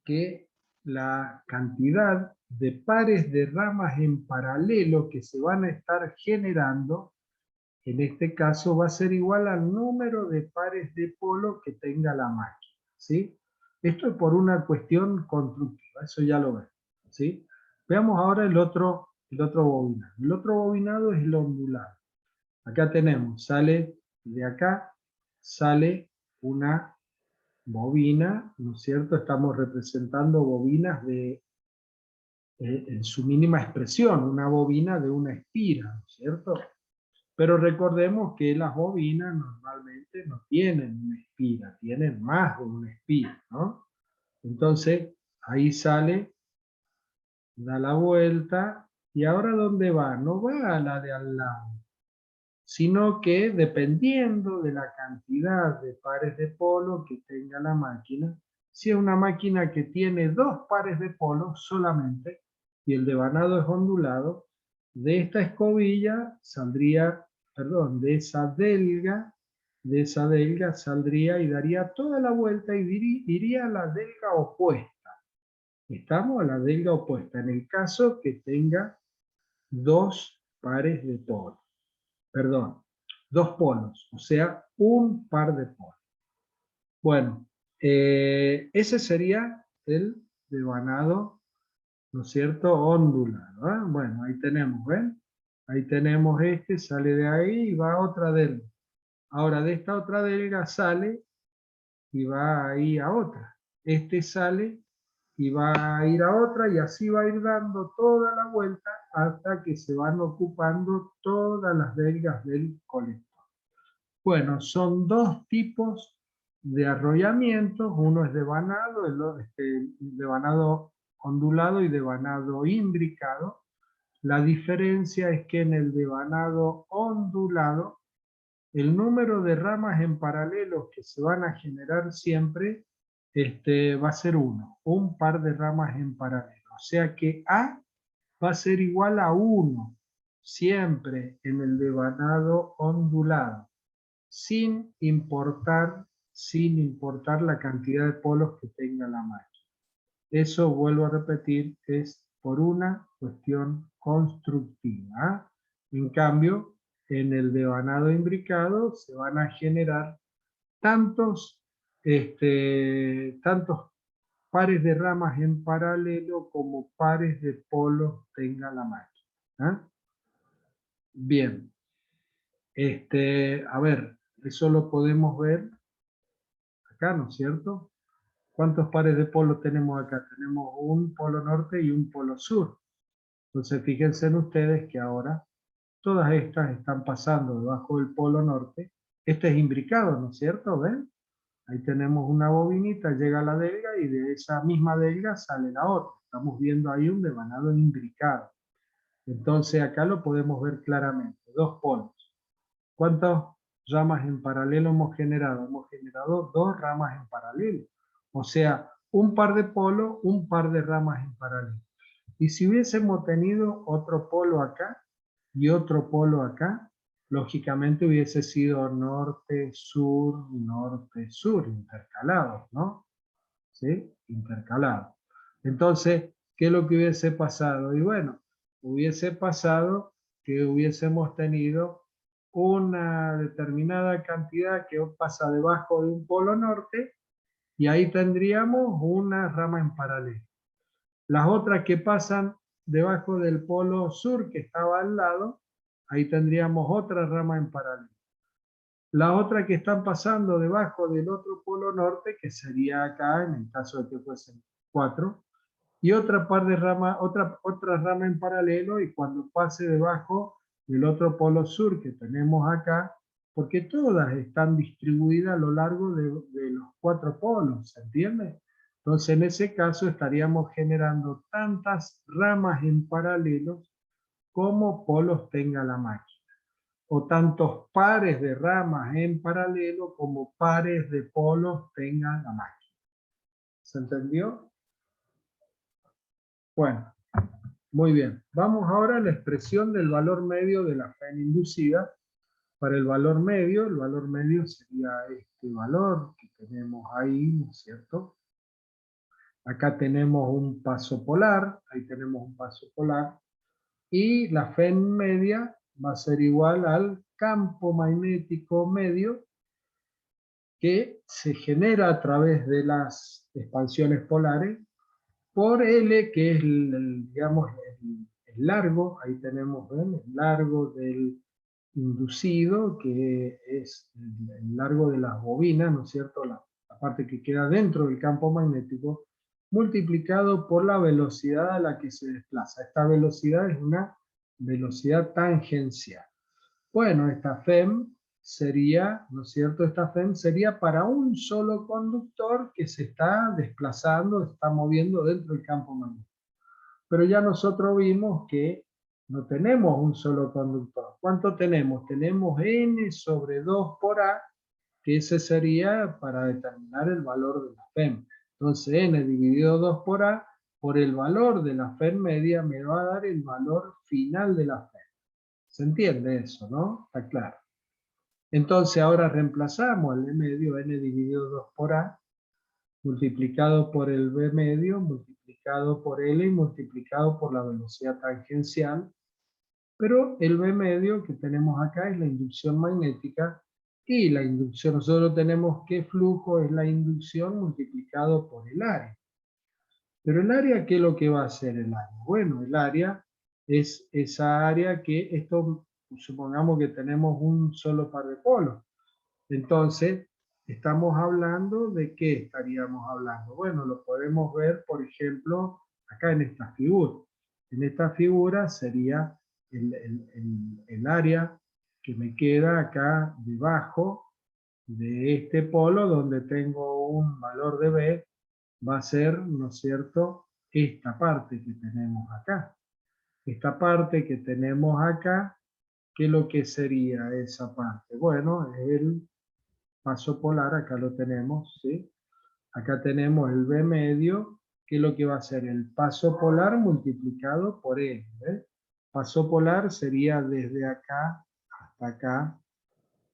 que la cantidad de pares de ramas en paralelo que se van a estar generando, en este caso va a ser igual al número de pares de polo que tenga la máquina, ¿sí? Esto es por una cuestión constructiva, eso ya lo ven, ¿sí? Veamos ahora el otro bobinado. El otro bobinado es el ondulado. Acá tenemos, sale de acá, sale una bobina, ¿no es cierto? Estamos representando bobinas en su mínima expresión, una bobina de una espira, ¿no es cierto? Pero recordemos que las bobinas normalmente no tienen una espira, tienen más de una espira, ¿no? Entonces, ahí sale, da la vuelta, y ahora ¿dónde va? No va a la de al lado, sino que dependiendo de la cantidad de pares de polo que tenga la máquina, si es una máquina que tiene 2 pares de polo solamente, y el devanado es ondulado, de esta escobilla saldría, perdón, de esa delga saldría y daría toda la vuelta y iría a la delga opuesta. Estamos a la delga opuesta, en el caso que tenga 2 pares de polo. Perdón, 2 polos, o sea, un par de polos. Bueno, ese sería el devanado, ¿no es cierto?, ondulado, ¿eh? Bueno, ahí tenemos, ¿ven? Ahí tenemos sale de ahí y va a otra delga. Ahora de esta otra delga sale y va ahí a otra. Sale y va a ir a otra, y así va a ir dando toda la vuelta hasta que se van ocupando todas las delgas del colector. Bueno, son dos tipos de arrollamientos. Uno es devanado, devanado ondulado y devanado imbricado. La diferencia es que en el devanado ondulado, el número de ramas en paralelo que se van a generar siempre va a ser 1, un par de ramas en paralelo. O sea que A va a ser igual a 1, siempre en el devanado ondulado, sin importar la cantidad de polos que tenga la máquina. Eso, vuelvo a repetir, es por una cuestión constructiva. En cambio, en el devanado imbricado se van a generar tantos pares de ramas en paralelo como pares de polos tenga la máquina. ¿Ah? Bien. A ver, eso lo podemos ver acá, ¿no es cierto? ¿Cuántos pares de polos tenemos acá? Tenemos un polo norte y un polo sur. Entonces fíjense en ustedes que ahora todas estas están pasando debajo del polo norte. Este es imbricado, ¿no es cierto? ¿Ven? Ahí tenemos una bobinita, llega la delga y de esa misma delga sale la otra. Estamos viendo ahí un devanado imbricado. Entonces acá lo podemos ver claramente. Dos polos. ¿Cuántas ramas en paralelo hemos generado? Hemos generado dos ramas en paralelo. O sea, un par de polos, un par de ramas en paralelo. Y si hubiésemos tenido otro polo acá y otro polo acá, lógicamente hubiese sido norte-sur, intercalados, ¿no? ¿Sí? Intercalados. Entonces, ¿qué es lo que hubiese pasado? Y bueno, hubiese pasado que hubiésemos tenido una determinada cantidad que pasa debajo de un polo norte y ahí tendríamos una rama en paralelo. Las otras que pasan debajo del polo sur que estaba al lado, ahí tendríamos otra rama en paralelo. Las otras que están pasando debajo del otro polo norte, que sería acá, en el caso de que fuesen 4, y otra par de rama, otra rama en paralelo, y cuando pase debajo del otro polo sur que tenemos acá, porque todas están distribuidas a lo largo de los 4 polos, ¿se entiende? Entonces en ese caso estaríamos generando tantas ramas en paralelo como polos tenga la máquina, o tantos pares de ramas en paralelo como pares de polos tenga la máquina. ¿Se entendió? Bueno. Muy bien, vamos ahora a la expresión del valor medio de la FEM inducida. Para el valor medio sería este valor que tenemos ahí, ¿no es cierto? Acá tenemos un paso polar, ahí tenemos un paso polar, y la FEM media va a ser igual al campo magnético medio que se genera a través de las expansiones polares por L, que es digamos, el largo, ahí tenemos, ¿ven? El largo del inducido, que es el largo de las bobinas, ¿no es cierto? La parte que queda dentro del campo magnético, multiplicado por la velocidad a la que se desplaza. Esta velocidad es una velocidad tangencial. Bueno, esta FEM sería, ¿no es cierto? Esta FEM sería para un solo conductor que se está desplazando, se está moviendo dentro del campo magnético. Pero ya nosotros vimos que no tenemos un solo conductor. ¿Cuánto tenemos? Tenemos n sobre 2 por a, que ese sería para determinar el valor de la FEM. Entonces n dividido 2 por a, por el valor de la FEM media, me va a dar el valor final de la FEM. ¿Se entiende eso, no? Está claro. Entonces ahora reemplazamos el E medio, n dividido 2 por a, multiplicado por el B medio, multiplicado por L y multiplicado por la velocidad tangencial. Pero el B medio que tenemos acá es la inducción magnética, y la inducción, nosotros tenemos que flujo es la inducción multiplicado por el área. Pero el área, ¿qué es lo que va a hacer el área? Bueno, el área es esa área que esto, supongamos que tenemos un solo par de polos. Entonces, estamos hablando de qué estaríamos hablando. Bueno, lo podemos ver, por ejemplo, acá en esta figura. En esta figura sería el área que me queda acá debajo de este polo, donde tengo un valor de B, va a ser, ¿no es cierto?, esta parte que tenemos acá. Esta parte que tenemos acá, ¿qué es lo que sería esa parte? Bueno, es el paso polar, acá lo tenemos, ¿sí? Acá tenemos el B medio, que es lo que va a ser el paso polar multiplicado por L. ¿Ves? Paso polar sería desde acá hasta acá,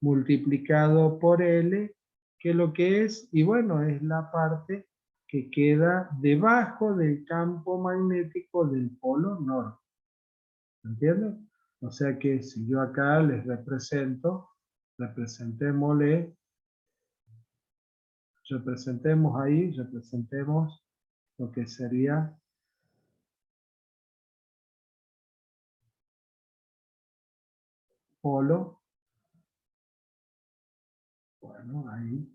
multiplicado por L, que es lo que es, y bueno, es la parte que queda debajo del campo magnético del polo norte. ¿Entienden? O sea que si yo acá les represento, representemos ahí, representemos lo que sería polo. Bueno, ahí.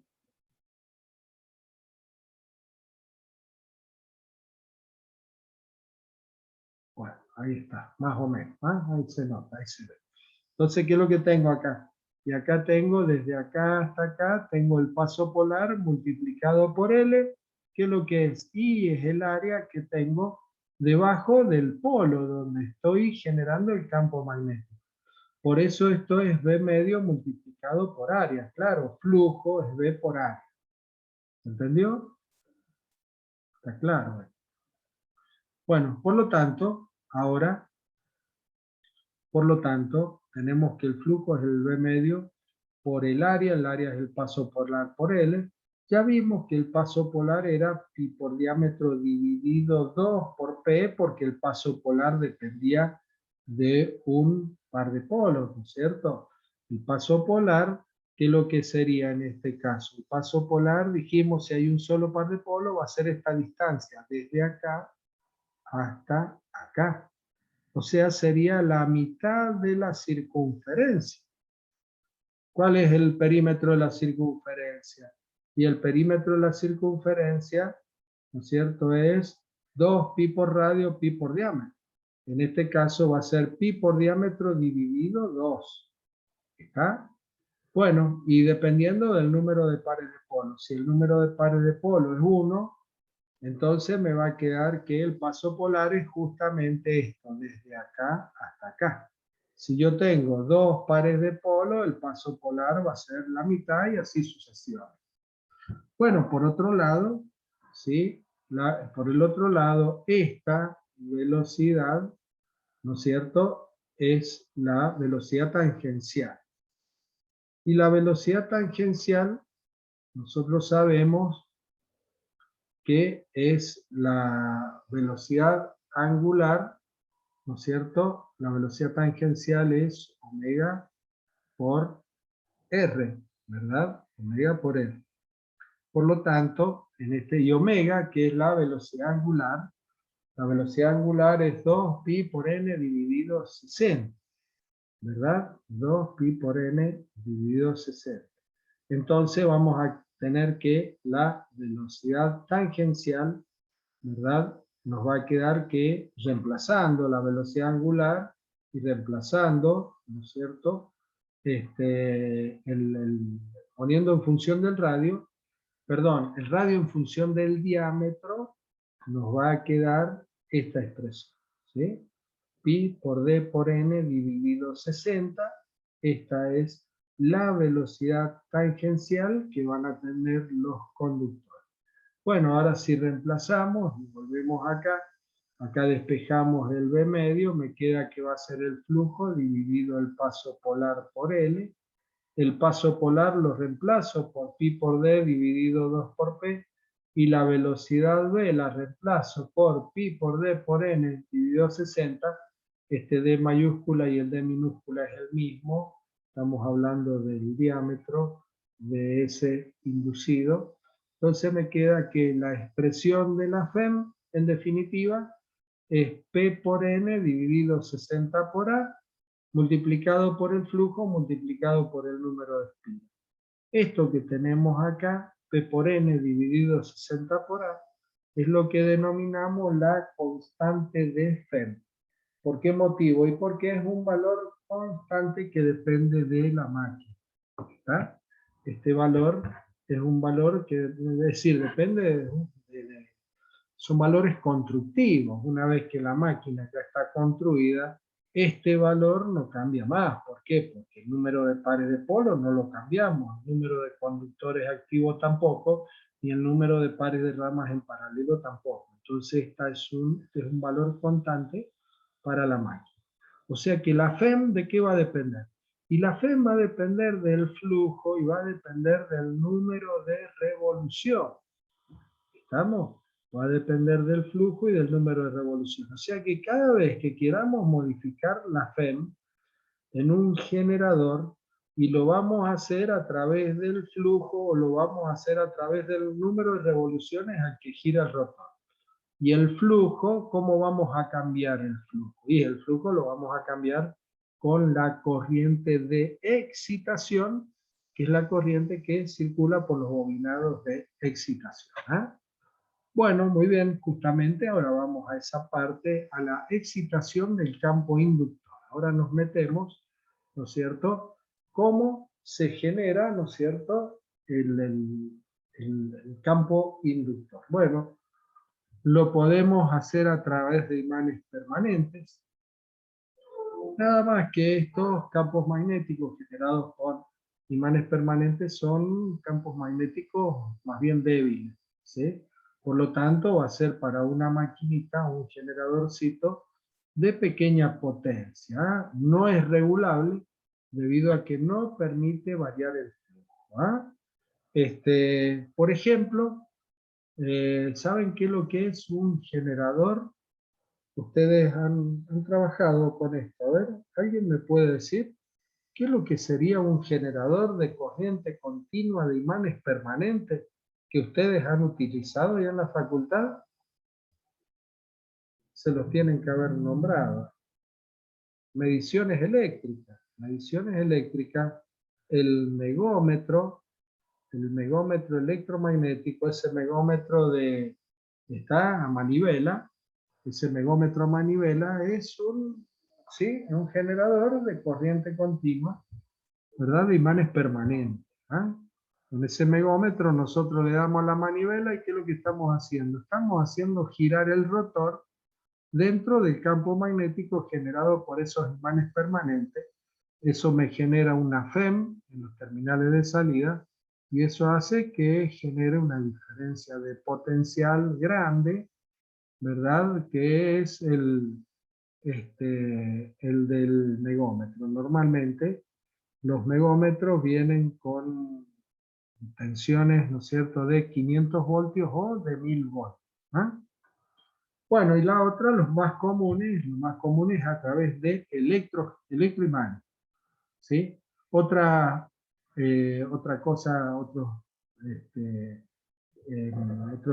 Bueno, ahí está, más o menos. ¿Ah? Ahí se nota, ahí se ve. Entonces, ¿qué es lo que tengo acá? Y acá tengo, desde acá hasta acá, tengo el paso polar multiplicado por L, que es lo que es I, es el área que tengo debajo del polo, donde estoy generando el campo magnético. Por eso esto es B medio multiplicado por área. Claro, flujo es B por área. ¿Entendió? Está claro. Bueno, por lo tanto, ahora, tenemos que el flujo es el B medio por el área es el paso polar por L. Ya vimos que el paso polar era pi por diámetro dividido 2 por P, porque el paso polar dependía de un par de polos, ¿no es cierto? El paso polar, ¿qué es lo que sería en este caso? El paso polar, dijimos, si hay un solo par de polos, va a ser esta distancia, desde acá hasta acá. O sea, sería la mitad de la circunferencia. ¿Cuál es el perímetro de la circunferencia? Y el perímetro de la circunferencia, ¿no es cierto?, es 2 pi por radio, pi por diámetro. En este caso va a ser pi por diámetro dividido 2. ¿Está? Bueno, y dependiendo del número de pares de polos. Si el número de pares de polos es 1, entonces me va a quedar que el paso polar es justamente esto, desde acá hasta acá. Si yo tengo 2 pares de polo, el paso polar va a ser la mitad y así sucesivamente. Bueno, por otro lado, ¿sí? Por el otro lado, esta velocidad, ¿no es cierto?, es la velocidad tangencial. Y la velocidad tangencial, nosotros sabemos que es la velocidad angular, ¿no es cierto? La velocidad tangencial es omega por R, ¿verdad? Omega por R. Por lo tanto, en este y omega, que es la velocidad angular es 2 pi por n dividido 60, ¿verdad? 2 pi por n dividido 60. Entonces vamos a tener que la velocidad tangencial, ¿verdad?, nos va a quedar que reemplazando la velocidad angular y reemplazando, ¿no es cierto?, poniendo en función del radio, perdón, el radio en función del diámetro, nos va a quedar esta expresión, ¿sí? Pi por d por n dividido 60, esta es la velocidad tangencial que van a tener los conductores. Bueno, ahora si reemplazamos y volvemos acá despejamos el B medio, me queda que va a ser el flujo dividido el paso polar por L. El paso polar lo reemplazo por pi por d dividido 2 por p, y la velocidad v la reemplazo por pi por d por n dividido 60. Este d mayúscula y el d minúscula es el mismo, estamos hablando del diámetro de ese inducido. Entonces me queda que la expresión de la FEM, en definitiva, es P por N dividido 60 por A, multiplicado por el flujo, multiplicado por el número de espinas. Esto que tenemos acá, P por N dividido 60 por A, es lo que denominamos la constante de FEM. ¿Por qué motivo? Y porque es un valor constante que depende de la máquina. ¿Está? Este valor es un valor que, es decir, depende son valores constructivos. Una vez que la máquina ya está construida, este valor no cambia más. ¿Por qué? Porque el número de pares de polos no lo cambiamos, el número de conductores activos tampoco, y el número de pares de ramas en paralelo tampoco. Entonces, este es un valor constante para la máquina. O sea que la FEM, ¿de qué va a depender? Y la FEM va a depender del flujo y va a depender del número de revolución. ¿Estamos? Va a depender del flujo y del número de revoluciones. O sea que cada vez que queramos modificar la FEM en un generador, y lo vamos a hacer a través del flujo o lo vamos a hacer a través del número de revoluciones al que gira el rotor. Y el flujo, ¿cómo vamos a cambiar el flujo? Y el flujo lo vamos a cambiar con la corriente de excitación, que es la corriente que circula por los bobinados de excitación. ¿Ah? Bueno, muy bien, justamente ahora vamos a esa parte, a la excitación del campo inductor. Ahora nos metemos, ¿no es cierto?, cómo se genera, ¿no es cierto?, el campo inductor. Bueno, lo podemos hacer a través de imanes permanentes. Nada más que estos campos magnéticos generados por imanes permanentes son campos magnéticos más bien débiles, ¿sí? Por lo tanto, va a ser para una maquinita un generadorcito de pequeña potencia. No es regulable debido a que no permite variar el flujo. Por ejemplo, ¿saben qué es lo que es un generador? Ustedes han trabajado con esto. A ver, ¿alguien me puede decir qué es lo que sería un generador de corriente continua de imanes permanentes que ustedes han utilizado ya en la facultad? Se los tienen que haber nombrado. Mediciones eléctricas. Mediciones eléctricas, el megómetro electromagnético, ese megómetro está a manivela. Ese megómetro a manivela es un generador de corriente continua, ¿verdad? De imanes permanentes. Con ese megómetro nosotros le damos a la manivela y ¿qué es lo que estamos haciendo? Estamos haciendo girar el rotor dentro del campo magnético generado por esos imanes permanentes. Eso me genera una FEM en los terminales de salida y eso hace que genere una diferencia de potencial grande, ¿verdad? Que es el del megómetro. Normalmente los megómetros vienen con tensiones, ¿no es cierto?, de 500 voltios o de 1000 voltios. Bueno, y la otra, lo más común es a través de electroimanes. ¿Sí? Otra cosa, otros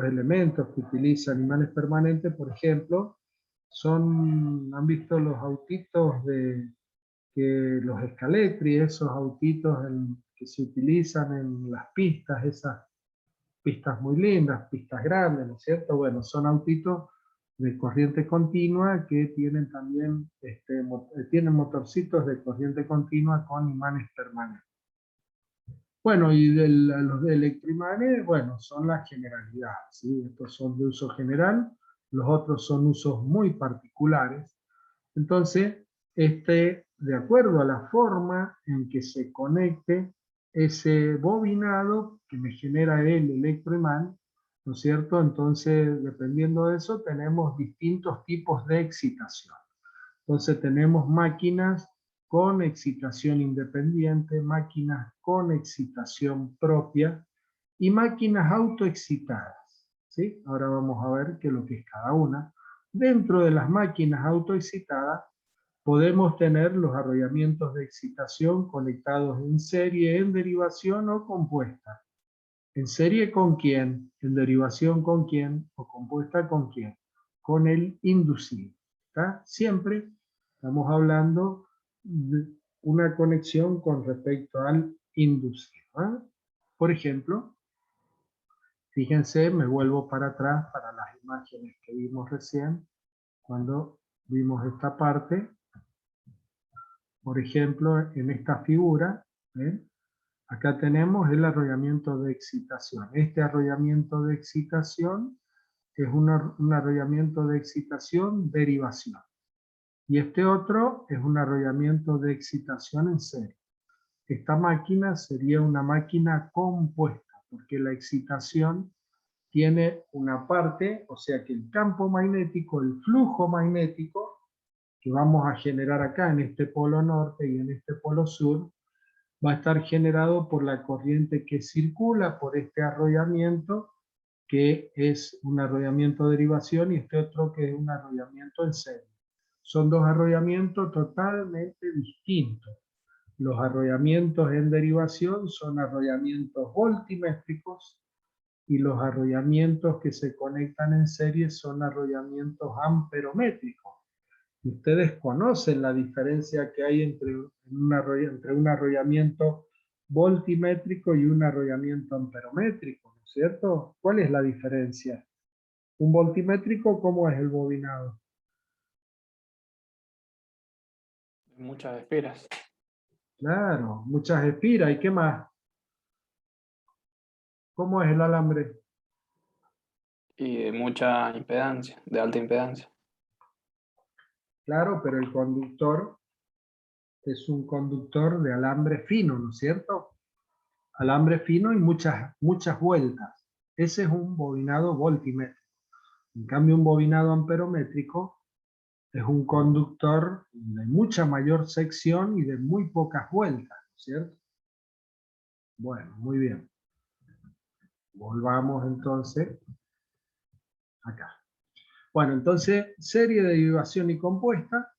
elementos que utilizan imanes permanentes, por ejemplo, han visto los autitos los escaletri, esos autitos que se utilizan en las pistas, esas pistas muy lindas, pistas grandes, ¿no es cierto? Bueno, son autitos de corriente continua que tienen también, tienen motorcitos de corriente continua con imanes permanentes. Bueno, y los de electroimanes, bueno, son las generalidades, ¿sí? Estos son de uso general, los otros son usos muy particulares. Entonces, de acuerdo a la forma en que se conecte ese bobinado que me genera el electroimán, ¿no es cierto? Entonces, dependiendo de eso, tenemos distintos tipos de excitación. Entonces, tenemos máquinas con excitación independiente, máquinas con excitación propia y máquinas autoexcitadas, ¿sí? Ahora vamos a ver qué es lo que es cada una. Dentro de las máquinas autoexcitadas podemos tener los arrollamientos de excitación conectados en serie, en derivación o compuesta. ¿En serie con quién? ¿En derivación con quién? ¿O compuesta con quién? Con el inducido. ¿Está? Siempre estamos hablando de una conexión con respecto al inducido. Por ejemplo, fíjense, me vuelvo para atrás para las imágenes que vimos recién, cuando vimos esta parte. Por ejemplo, en esta figura, ¿ven? Acá tenemos el arrollamiento de excitación. Este arrollamiento de excitación es un arrollamiento de excitación, derivación. Y este otro es un arrollamiento de excitación en serie. Esta máquina sería una máquina compuesta, porque la excitación tiene una parte, o sea que el campo magnético, el flujo magnético, que vamos a generar acá en este polo norte y en este polo sur, va a estar generado por la corriente que circula por este arrollamiento, que es un arrollamiento de derivación, y este otro que es un arrollamiento en serie. Son dos arrollamientos totalmente distintos. Los arrollamientos en derivación son arrollamientos voltimétricos y los arrollamientos que se conectan en serie son arrollamientos amperométricos. Y ustedes conocen la diferencia que hay entre un arrollamiento voltimétrico y un arrollamiento amperométrico, ¿no es cierto? ¿Cuál es la diferencia? Un voltimétrico, ¿cómo es el bobinado? Muchas esferas. Claro, muchas espiras. ¿Y qué más? ¿Cómo es el alambre? Y de mucha impedancia, de alta impedancia. Claro, pero el conductor es un conductor de alambre fino, ¿no es cierto? Alambre fino y muchas vueltas. Ese es un bobinado voltimétrico. En cambio, un bobinado amperométrico es un conductor de mucha mayor sección y de muy pocas vueltas, ¿no es cierto? Bueno, muy bien. Volvamos entonces acá. Bueno, entonces, serie de derivación y compuesta.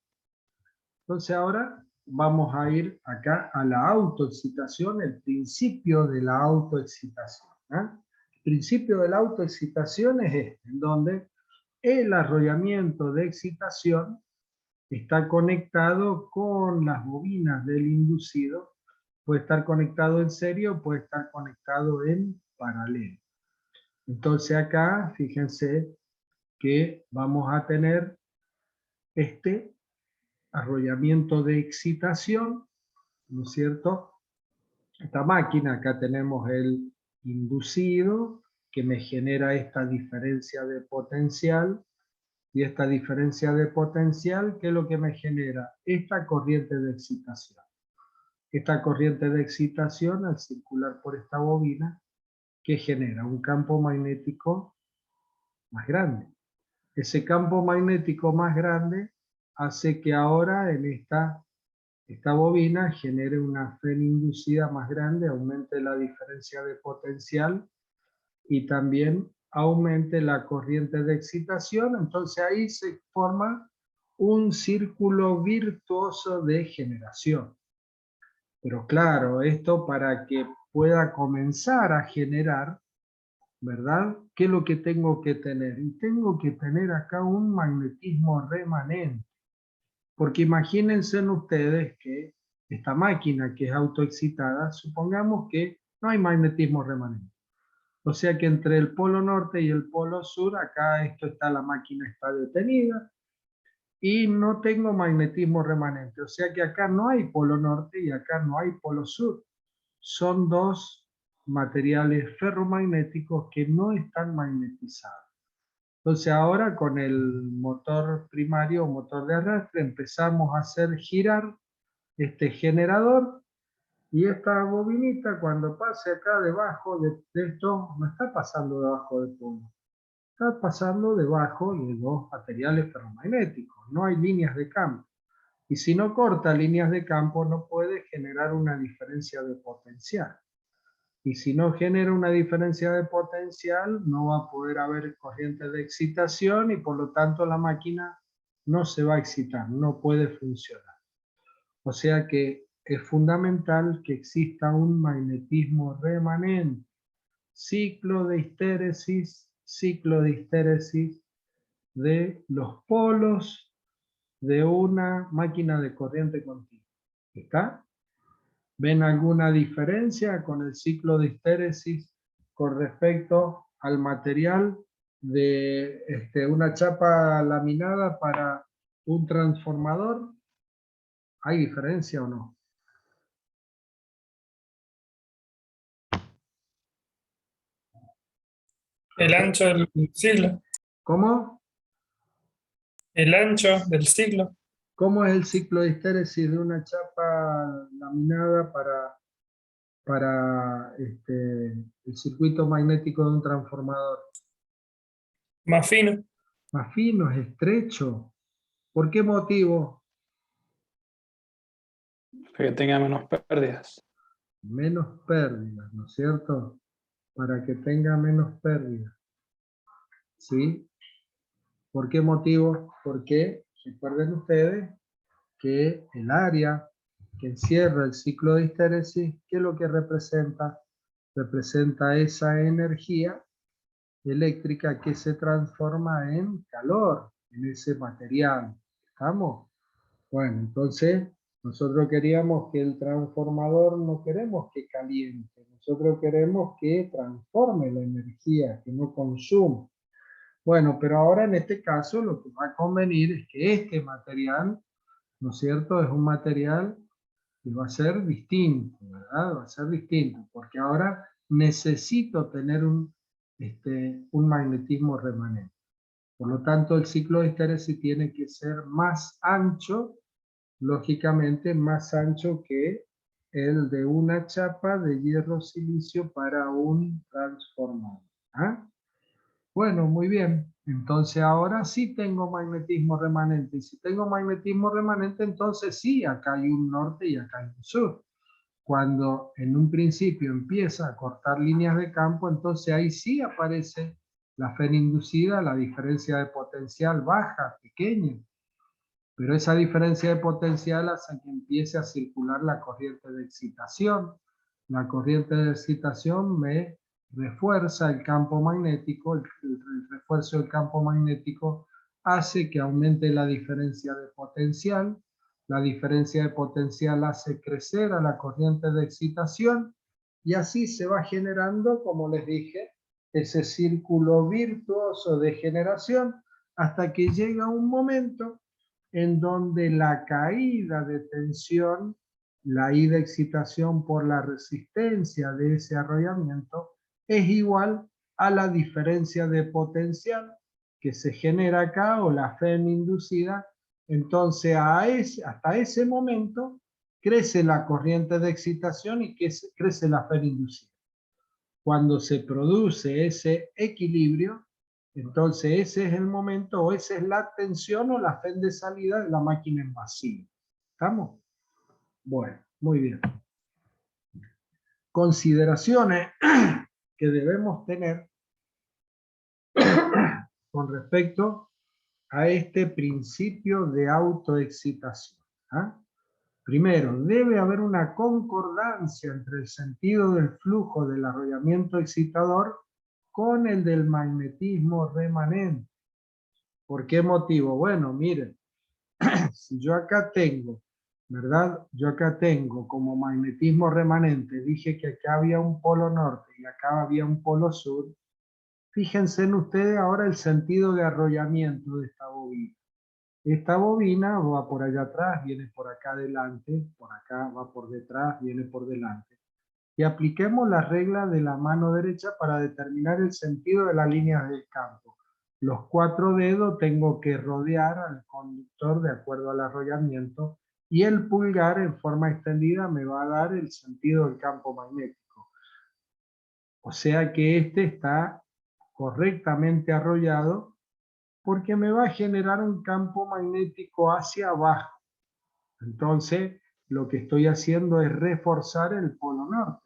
Entonces ahora vamos a ir acá a la autoexcitación, el principio de la autoexcitación. El principio de la autoexcitación es este, en donde el arrollamiento de excitación está conectado con las bobinas del inducido, puede estar conectado en serie o puede estar conectado en paralelo. Entonces acá, fíjense que vamos a tener este arrollamiento de excitación, ¿no es cierto? Esta máquina, acá tenemos el inducido, que me genera esta diferencia de potencial, y esta diferencia de potencial, ¿qué es lo que me genera? Esta corriente de excitación. Esta corriente de excitación, al circular por esta bobina, que genera un campo magnético más grande. Ese campo magnético más grande hace que ahora en esta bobina genere una FEN inducida más grande, aumente la diferencia de potencial y también aumente la corriente de excitación. Entonces ahí se forma un círculo virtuoso de generación. Pero claro, esto para que pueda comenzar a generar, ¿verdad? ¿Qué es lo que tengo que tener? Y tengo que tener acá un magnetismo remanente. Porque imagínense ustedes que esta máquina que es autoexcitada, supongamos que no hay magnetismo remanente. O sea que entre el polo norte y el polo sur, acá la máquina está detenida y no tengo magnetismo remanente. O sea que acá no hay polo norte y acá no hay polo sur. Son dos materiales ferromagnéticos que no están magnetizados. Entonces ahora con el motor primario o motor de arrastre empezamos a hacer girar este generador, y esta bobinita cuando pase acá debajo de esto, no está pasando debajo del polo, está pasando debajo de dos materiales ferromagnéticos, no hay líneas de campo. Y si no corta líneas de campo no puede generar una diferencia de potencial. Y si no genera una diferencia de potencial, no va a poder haber corriente de excitación y por lo tanto la máquina no se va a excitar, no puede funcionar. O sea que es fundamental que exista un magnetismo remanente. Ciclo de histéresis de los polos de una máquina de corriente continua. ¿Está? ¿Ven alguna diferencia con el ciclo de histéresis con respecto al material de una chapa laminada para un transformador? ¿Hay diferencia o no? El ancho del siglo. ¿Cómo? El ancho del ciclo. ¿Cómo es el ciclo de histéresis de una chapa laminada para el circuito magnético de un transformador? Más fino. Más fino, es estrecho. ¿Por qué motivo? Que tenga menos pérdidas. Menos pérdidas, ¿no es cierto? Para que tenga menos pérdidas. ¿Sí? ¿Por qué motivo? Porque recuerden ustedes que el área que encierra el ciclo de histéresis, ¿qué es lo que representa? Representa esa energía eléctrica que se transforma en calor en ese material. ¿Estamos? Bueno, entonces nosotros queríamos que el transformador, no queremos que caliente, nosotros queremos que transforme la energía, que no consuma. Bueno, pero ahora en este caso lo que va a convenir es que este material, ¿no es cierto? Es un material que va a ser distinto, ¿verdad? Va a ser distinto, porque ahora necesito tener un magnetismo remanente. Por lo tanto, el ciclo de histéresis tiene que ser más ancho, lógicamente más ancho que el de una chapa de hierro silicio para un transformador. ¿Ah? Bueno, muy bien. Entonces ahora sí tengo magnetismo remanente. Y si tengo magnetismo remanente, entonces sí, acá hay un norte y acá hay un sur. Cuando en un principio empieza a cortar líneas de campo, entonces ahí sí aparece la fe inducida, la diferencia de potencial baja, pequeña. Pero esa diferencia de potencial hace que empiece a circular la corriente de excitación. La corriente de excitación me refuerza el campo magnético, el refuerzo del campo magnético hace que aumente la diferencia de potencial. La diferencia de potencial hace crecer a la corriente de excitación y así se va generando, como les dije, ese círculo virtuoso de generación hasta que llega un momento en donde la caída de tensión, la ida de excitación por la resistencia de ese arrollamiento, es igual a la diferencia de potencial que se genera acá, o la FEM inducida. Entonces hasta ese momento crece la corriente de excitación y crece la FEM inducida. Cuando se produce ese equilibrio, entonces ese es el momento, o esa es la tensión o la fe de salida de la máquina en vacío. ¿Estamos? Bueno, muy bien. Consideraciones que debemos tener con respecto a este principio de autoexcitación. ¿Ah? Primero, debe haber una concordancia entre el sentido del flujo del arrollamiento excitador con el del magnetismo remanente. ¿Por qué motivo? Bueno, miren, si yo acá tengo, ¿verdad? Yo acá tengo como magnetismo remanente, dije que acá había un polo norte y acá había un polo sur. Fíjense en ustedes ahora el sentido de arrollamiento de esta bobina. Esta bobina va por allá atrás, viene por acá adelante, por acá va por detrás, viene por delante. Y apliquemos la regla de la mano derecha para determinar el sentido de las líneas del campo. Los 4 dedos tengo que rodear al conductor de acuerdo al arrollamiento y el pulgar en forma extendida me va a dar el sentido del campo magnético. O sea que este está correctamente arrollado porque me va a generar un campo magnético hacia abajo. Entonces, lo que estoy haciendo es reforzar el polo norte.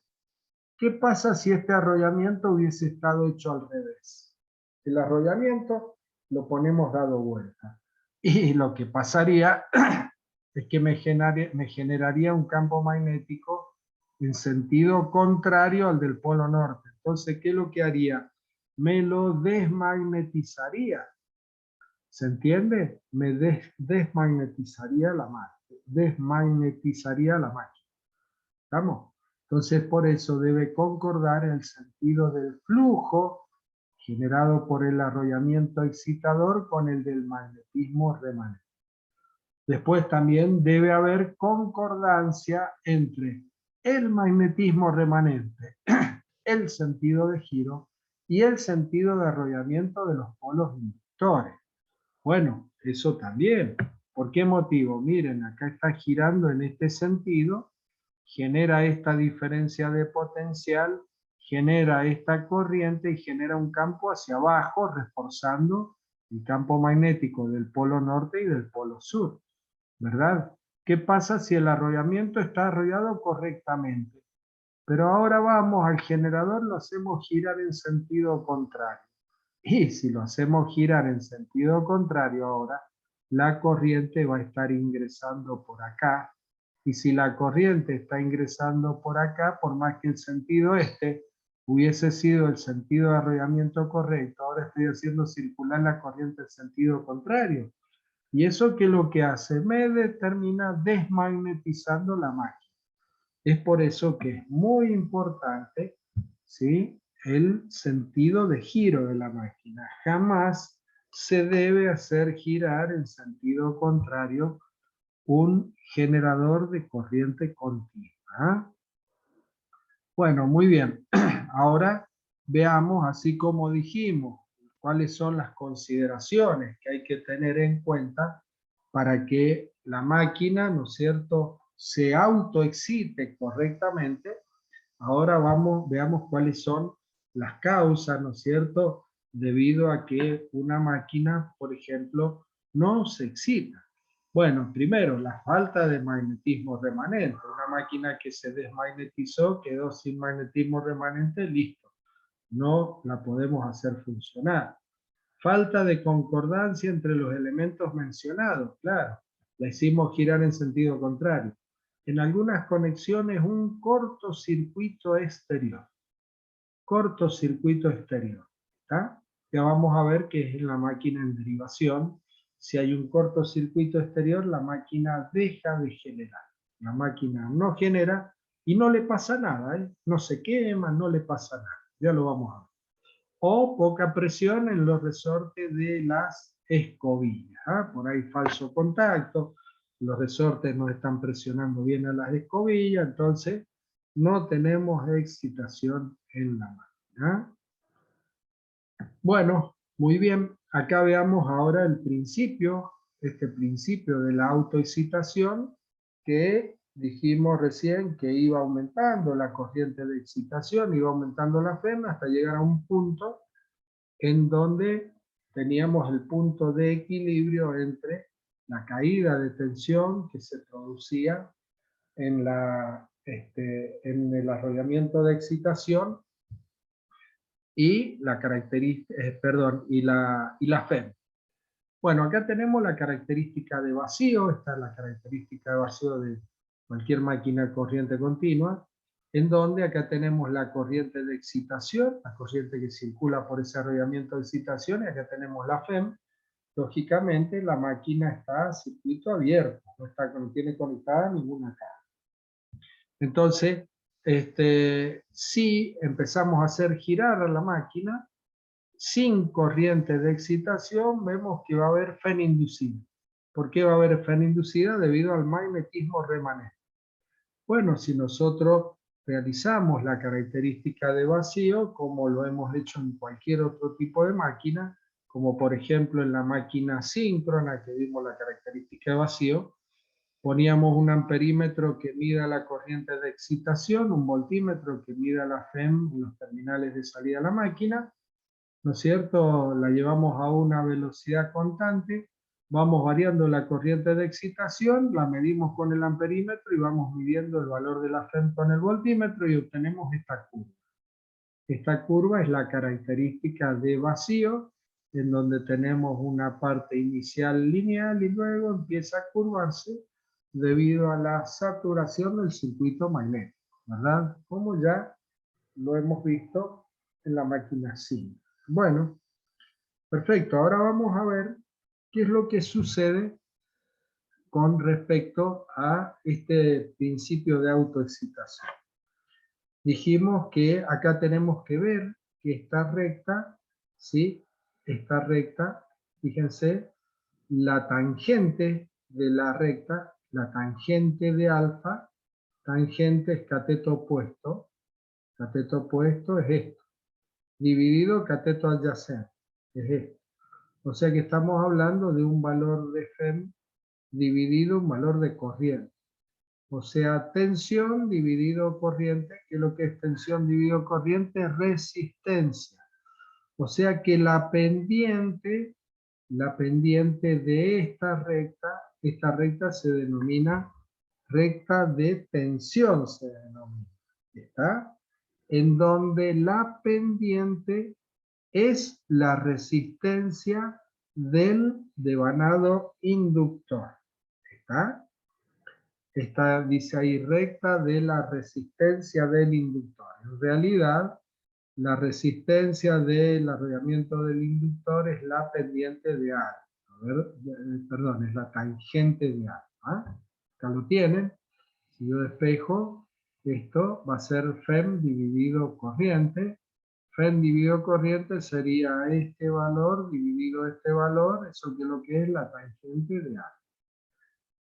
¿Qué pasa si este arrollamiento hubiese estado hecho al revés? El arrollamiento lo ponemos dado vuelta. Y lo que pasaría es que me generaría un campo magnético en sentido contrario al del polo norte. Entonces, ¿qué es lo que haría? Me lo desmagnetizaría. ¿Se entiende? Me desmagnetizaría la máquina. Desmagnetizaría la máquina. ¿Estamos? Entonces, por eso debe concordar el sentido del flujo generado por el arrollamiento excitador con el del magnetismo remanente. Después también debe haber concordancia entre el magnetismo remanente, el sentido de giro y el sentido de arrollamiento de los polos inductores. colectores. Bueno, eso también. ¿Por qué motivo? Miren, acá está girando en este sentido, genera esta diferencia de potencial, genera esta corriente y genera un campo hacia abajo, reforzando el campo magnético del polo norte y del polo sur, ¿verdad? ¿Qué pasa si el arrollamiento está arrollado correctamente? Pero ahora vamos al generador, lo hacemos girar en sentido contrario. Y si lo hacemos girar en sentido contrario ahora, la corriente va a estar ingresando por acá. Y si la corriente está ingresando por acá, por más que el sentido hubiese sido el sentido de arrollamiento correcto, ahora estoy haciendo circular la corriente en sentido contrario. ¿Y eso qué es lo que hace? Me termina desmagnetizando la máquina. Es por eso que es muy importante, ¿sí?, el sentido de giro de la máquina. Jamás se debe hacer girar en sentido contrario un generador de corriente continua. ¿Ah? Bueno, muy bien. Ahora veamos, así como dijimos, cuáles son las consideraciones que hay que tener en cuenta para que la máquina, ¿no es cierto?, se autoexcite correctamente. Ahora veamos cuáles son las causas, ¿no es cierto?, debido a que una máquina, por ejemplo, no se excita. Bueno, primero, la falta de magnetismo remanente. Una máquina que se desmagnetizó, quedó sin magnetismo remanente, listo. No la podemos hacer funcionar. Falta de concordancia entre los elementos mencionados, claro. La hicimos girar en sentido contrario. En algunas conexiones, un cortocircuito exterior. Cortocircuito exterior. ¿Está? Ya vamos a ver que es en la máquina en derivación. Si hay un cortocircuito exterior, la máquina deja de generar. La máquina no genera y no le pasa nada, ¿eh? No se quema, no le pasa nada. Ya lo vamos a ver. O poca presión en los resortes de las escobillas. ¿Ah? Por ahí falso contacto, los resortes no están presionando bien a las escobillas, entonces no tenemos excitación en la máquina. Bueno, muy bien. Acá veamos ahora el principio, este principio de la autoexcitación que dijimos recién que iba aumentando la corriente de excitación, iba aumentando la FEM hasta llegar a un punto en donde teníamos el punto de equilibrio entre la caída de tensión que se producía en el arrollamiento de excitación y la característica, y la FEM. Bueno, acá tenemos la característica de vacío, esta es la característica de vacío de cualquier máquina corriente continua, en donde acá tenemos la corriente de excitación, la corriente que circula por ese arrollamiento de excitación, y acá tenemos la FEM. Lógicamente la máquina está a circuito abierto, no tiene conectada ninguna carga. Entonces, si empezamos a hacer girar a la máquina, sin corriente de excitación, vemos que va a haber FEM inducida. ¿Por qué va a haber FEM inducida? Debido al magnetismo remanente. Bueno, si nosotros realizamos la característica de vacío, como lo hemos hecho en cualquier otro tipo de máquina, como por ejemplo en la máquina síncrona que vimos la característica de vacío, poníamos un amperímetro que mida la corriente de excitación, un voltímetro que mida la FEM en los terminales de salida de la máquina, ¿no es cierto? La llevamos a una velocidad constante, vamos variando la corriente de excitación, la medimos con el amperímetro y vamos midiendo el valor de la FEM con el voltímetro y obtenemos esta curva. Esta curva es la característica de vacío, en donde tenemos una parte inicial lineal y luego empieza a curvarse debido a la saturación del circuito magnético, ¿verdad? Como ya lo hemos visto en la máquina SIM. Bueno, perfecto. Ahora vamos a ver qué es lo que sucede con respecto a este principio de autoexcitación. Dijimos que acá tenemos que ver que esta recta, ¿sí? Esta recta, fíjense, la tangente de la recta, la tangente de alfa, tangente es cateto opuesto es esto, dividido cateto adyacente, es esto. O sea que estamos hablando de un valor de FEM dividido un valor de corriente. O sea, tensión dividido corriente, que lo que es tensión dividido corriente, resistencia. O sea que la pendiente de esta recta se denomina recta de tensión, se denomina. ¿Está? En donde la pendiente es la resistencia del devanado inductor. ¿Está? Esta dice ahí recta de la resistencia del inductor. En realidad, la resistencia del arrollamiento del inductor es la pendiente de A. Perdón, es la tangente de A. ¿Ah? Acá lo tienen. Si yo despejo, esto va a ser FEM dividido corriente. FEM dividido corriente sería este valor dividido este valor, eso que es lo que es la tangente de A.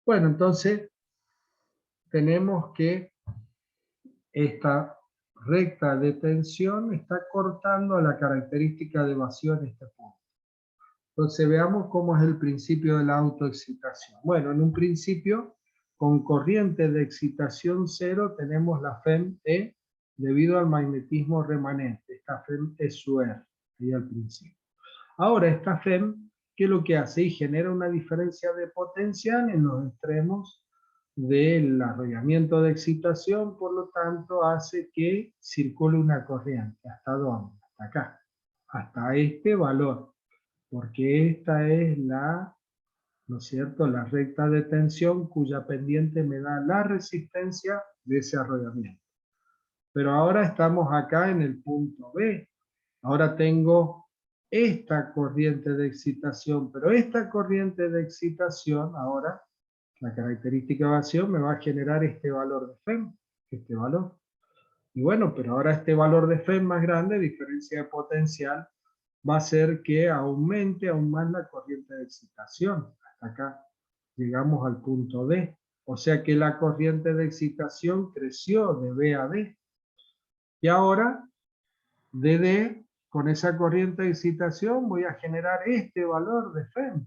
Bueno, entonces tenemos que esta recta de tensión está cortando a la característica de evasión en este punto. Entonces veamos cómo es el principio de la autoexcitación. Bueno, en un principio, con corriente de excitación cero, tenemos la FEM E debido al magnetismo remanente. Esta FEM es su R, ahí al principio. Ahora esta FEM, ¿qué es lo que hace? Y genera una diferencia de potencial en los extremos del arrollamiento de excitación, por lo tanto hace que circule una corriente. ¿Hasta dónde? Hasta acá, hasta este valor, porque esta es la, ¿no es cierto?, la recta de tensión cuya pendiente me da la resistencia de ese arrollamiento. Pero ahora estamos acá en el punto B. Ahora tengo esta corriente de excitación, pero esta corriente de excitación ahora, la característica de evasión me va a generar este valor de FEM, este valor. Y bueno, pero ahora este valor de FEM más grande, diferencia de potencial, va a hacer que aumente aún más la corriente de excitación. Hasta acá llegamos al punto D. O sea que la corriente de excitación creció de B a D. Y ahora, de D, con esa corriente de excitación, voy a generar este valor de FEM.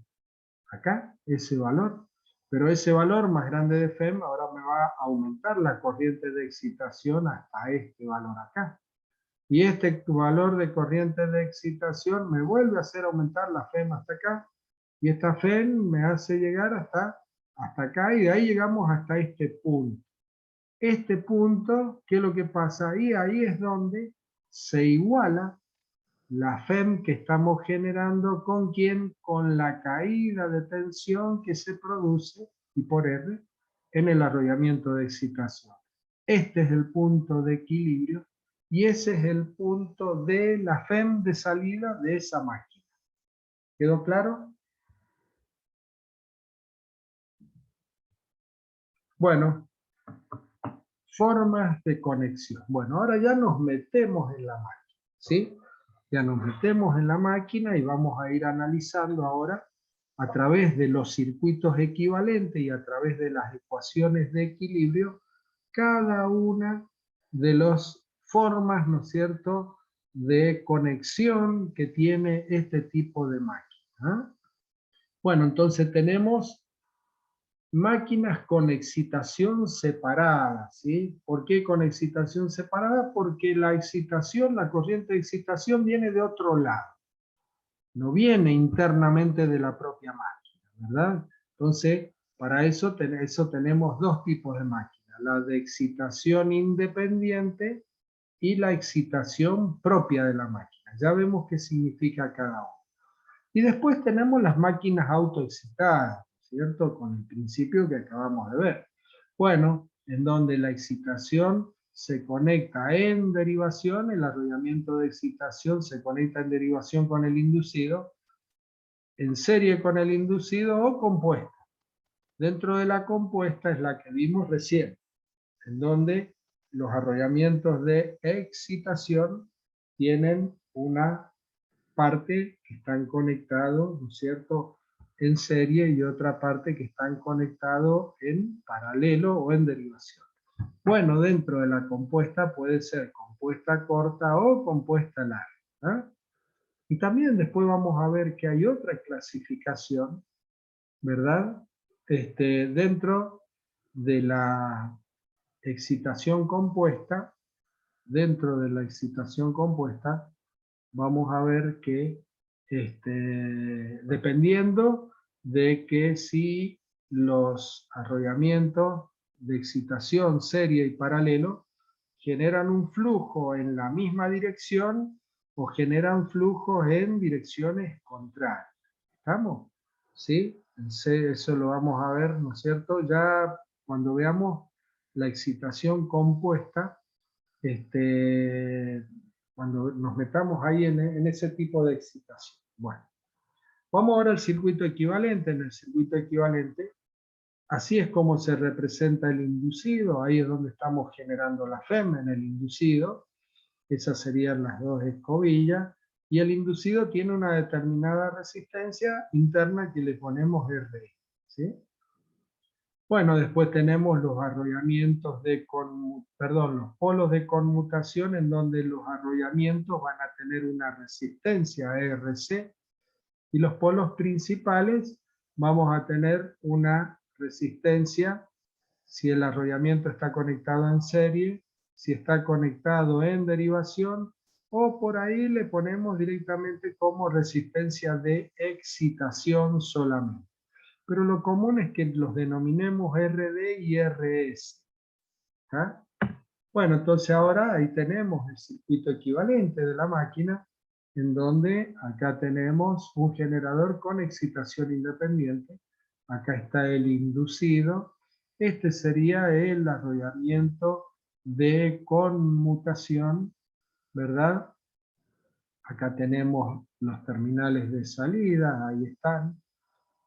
Acá, ese valor. Pero ese valor más grande de FEM ahora me va a aumentar la corriente de excitación hasta este valor acá. Y este valor de corriente de excitación me vuelve a hacer aumentar la FEM hasta acá. Y esta FEM me hace llegar hasta acá y de ahí llegamos hasta este punto. Este punto, ¿qué es lo que pasa? Ahí es donde se iguala la FEM que estamos generando con quién, con la caída de tensión que se produce, y por R, en el arrollamiento de excitación. Este es el punto de equilibrio y ese es el punto de la FEM de salida de esa máquina. ¿Quedó claro? Bueno, formas de conexión. Bueno, ahora ya nos metemos en la máquina, ¿sí? Ya nos metemos en la máquina y vamos a ir analizando ahora a través de los circuitos equivalentes y a través de las ecuaciones de equilibrio cada una de las formas, ¿no es cierto?, de conexión que tiene este tipo de máquina. Bueno, entonces tenemos máquinas con excitación separada, ¿sí? ¿Por qué con excitación separada? Porque la excitación, la corriente de excitación viene de otro lado. No viene internamente de la propia máquina, ¿verdad? Entonces, para eso tenemos dos tipos de máquinas, la de excitación independiente y la excitación propia de la máquina. Ya vemos qué significa cada uno. Y después tenemos las máquinas autoexcitadas, ¿cierto? Con el principio que acabamos de ver. Bueno, en donde la excitación se conecta en derivación, el arrollamiento de excitación se conecta en derivación con el inducido, en serie con el inducido o compuesta. Dentro de la compuesta es la que vimos recién, en donde los arrollamientos de excitación tienen una parte que están conectados, ¿no es cierto?, en serie y otra parte que están conectados en paralelo o en derivación. Bueno, dentro de la compuesta puede ser compuesta corta o compuesta larga. Y también después vamos a ver que hay otra clasificación, ¿verdad? Dentro de la excitación compuesta, vamos a ver que dependiendo de que si los arrollamientos de excitación serie y paralelo generan un flujo en la misma dirección o generan flujos en direcciones contrarias. ¿Estamos? ¿Sí? Eso lo vamos a ver, ¿no es cierto? Ya cuando veamos la excitación compuesta, cuando nos metamos ahí en ese tipo de excitación. Bueno, vamos ahora al circuito equivalente. En el circuito equivalente, así es como se representa el inducido. Ahí es donde estamos generando la FEM en el inducido. Esas serían las dos escobillas. Y el inducido tiene una determinada resistencia interna que le ponemos RI. ¿Sí? Bueno, después tenemos los arrollamientos los polos de conmutación, en donde los arrollamientos van a tener una resistencia RC, y los polos principales vamos a tener una resistencia si el arrollamiento está conectado en serie, si está conectado en derivación, o por ahí le ponemos directamente como resistencia de excitación solamente. Pero lo común es que los denominemos RD y RS. ¿Ah? Bueno, entonces ahora ahí tenemos el circuito equivalente de la máquina, en donde acá tenemos un generador con excitación independiente. Acá está el inducido. Este sería el arrollamiento de conmutación, ¿verdad? Acá tenemos los terminales de salida, ahí están.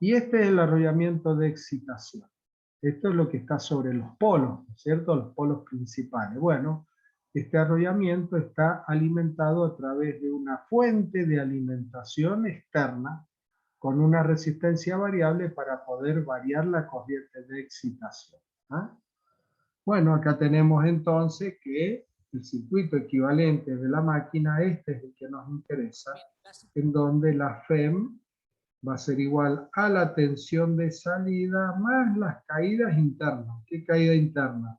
Y este es el arrollamiento de excitación. Esto es lo que está sobre los polos, ¿no es cierto? Los polos principales. Bueno, este arrollamiento está alimentado a través de una fuente de alimentación externa con una resistencia variable para poder variar la corriente de excitación. ¿Ah? Bueno, acá tenemos entonces que el circuito equivalente de la máquina, este es el que nos interesa, en donde la FEM va a ser igual a la tensión de salida más las caídas internas. ¿Qué caída interna?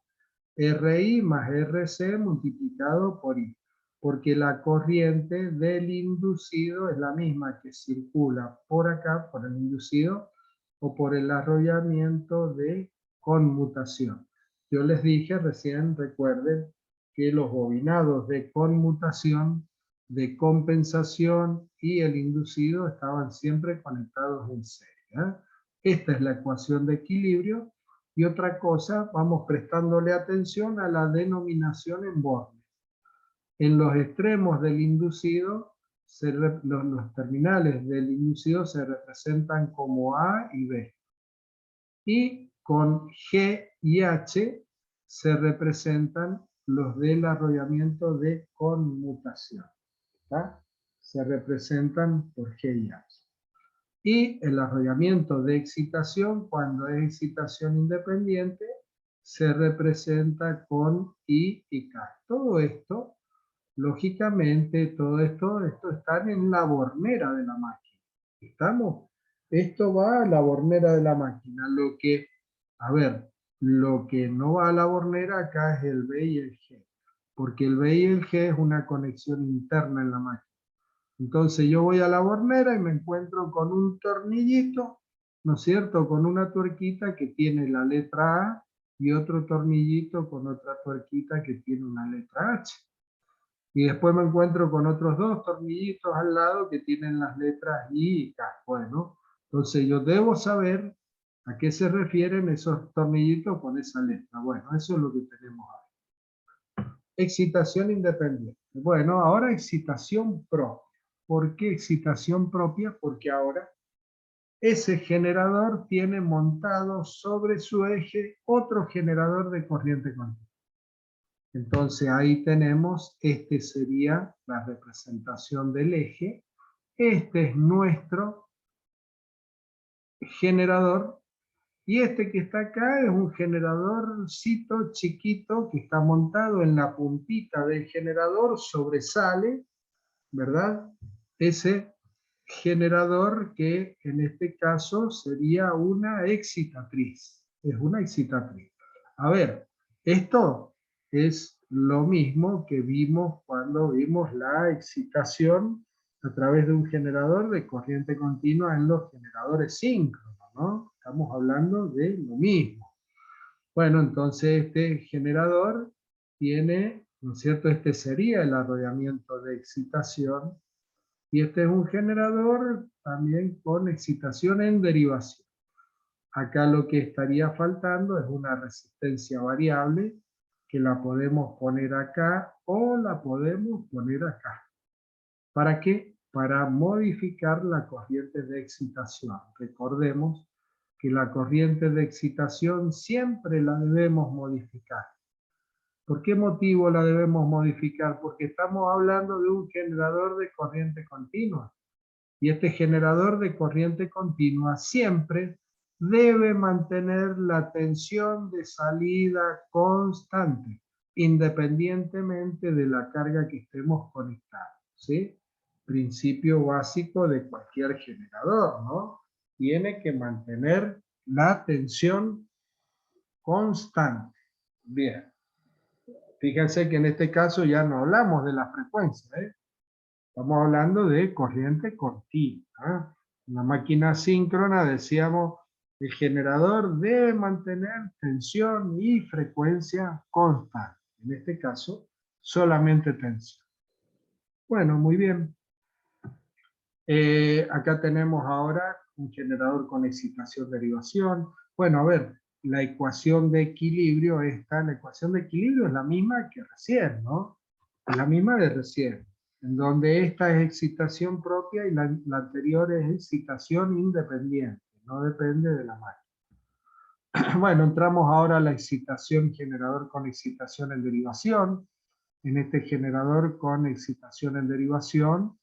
RI más RC multiplicado por I. Porque la corriente del inducido es la misma que circula por acá, por el inducido, o por el arrollamiento de conmutación. Yo les dije recién, recuerden, que los bobinados de conmutación, de compensación y el inducido estaban siempre conectados en serie. ¿Eh? Esta es la ecuación de equilibrio. Y otra cosa, vamos prestándole atención a la denominación en bornes. En los extremos del inducido, los terminales del inducido se representan como A y B. Y con G y H se representan los del arrollamiento de conmutación. ¿Está? Se representan por G y H. Y el arrollamiento de excitación, cuando es excitación independiente, se representa con I y K. Todo esto, lógicamente, todo esto está en la bornera de la máquina. ¿Estamos? Esto va a la bornera de la máquina. Lo que no va a la bornera acá es el B y el G. Porque el B y el G es una conexión interna en la máquina. Entonces yo voy a la bornera y me encuentro con un tornillito, ¿no es cierto? Con una tuerquita que tiene la letra A y otro tornillito con otra tuerquita que tiene una letra H. Y después me encuentro con otros dos tornillitos al lado que tienen las letras I y K. Bueno, entonces yo debo saber a qué se refieren esos tornillitos con esa letra. Bueno, eso es lo que tenemos ahí. Excitación independiente. Bueno, ahora excitación propia. ¿Por qué excitación propia? Porque ahora ese generador tiene montado sobre su eje otro generador de corriente continua. Entonces ahí tenemos, este sería la representación del eje. Este es nuestro generador. Y este que está acá es un generadorcito chiquito que está montado en la puntita del generador, sobresale, ¿verdad? ese generador que en este caso sería una excitatriz. Es una excitatriz. A ver, esto es lo mismo que vimos cuando vimos la excitación a través de un generador de corriente continua en los generadores síncronos, ¿no? Estamos hablando de lo mismo. Bueno, entonces este generador tiene, ¿no es cierto? Este sería el arrollamiento de excitación. Y este es un generador también con excitación en derivación. Acá lo que estaría faltando es una resistencia variable que la podemos poner acá o la podemos poner acá. ¿Para qué? Para modificar la corriente de excitación. Recordemos que la corriente de excitación siempre la debemos modificar. ¿Por qué motivo la debemos modificar? Porque estamos hablando de un generador de corriente continua. Y este generador de corriente continua siempre debe mantener la tensión de salida constante, independientemente de la carga que estemos conectando, ¿sí? Principio básico de cualquier generador, ¿no? Tiene que mantener la tensión constante. Bien. Fíjense que en este caso ya no hablamos de la frecuencia, ¿eh? Estamos hablando de corriente continua. En la máquina síncrona decíamos, el generador debe mantener tensión y frecuencia constante. En este caso, solamente tensión. Bueno, muy bien. Acá tenemos ahora un generador con excitación derivación. Bueno, a ver, la ecuación de equilibrio esta, la ecuación de equilibrio es la misma que recién, ¿no? Es la misma de recién, en donde esta es excitación propia y la anterior es excitación independiente, no depende de la máquina. Bueno, entramos ahora a la excitación generador con excitación en derivación. En este generador con excitación en derivación,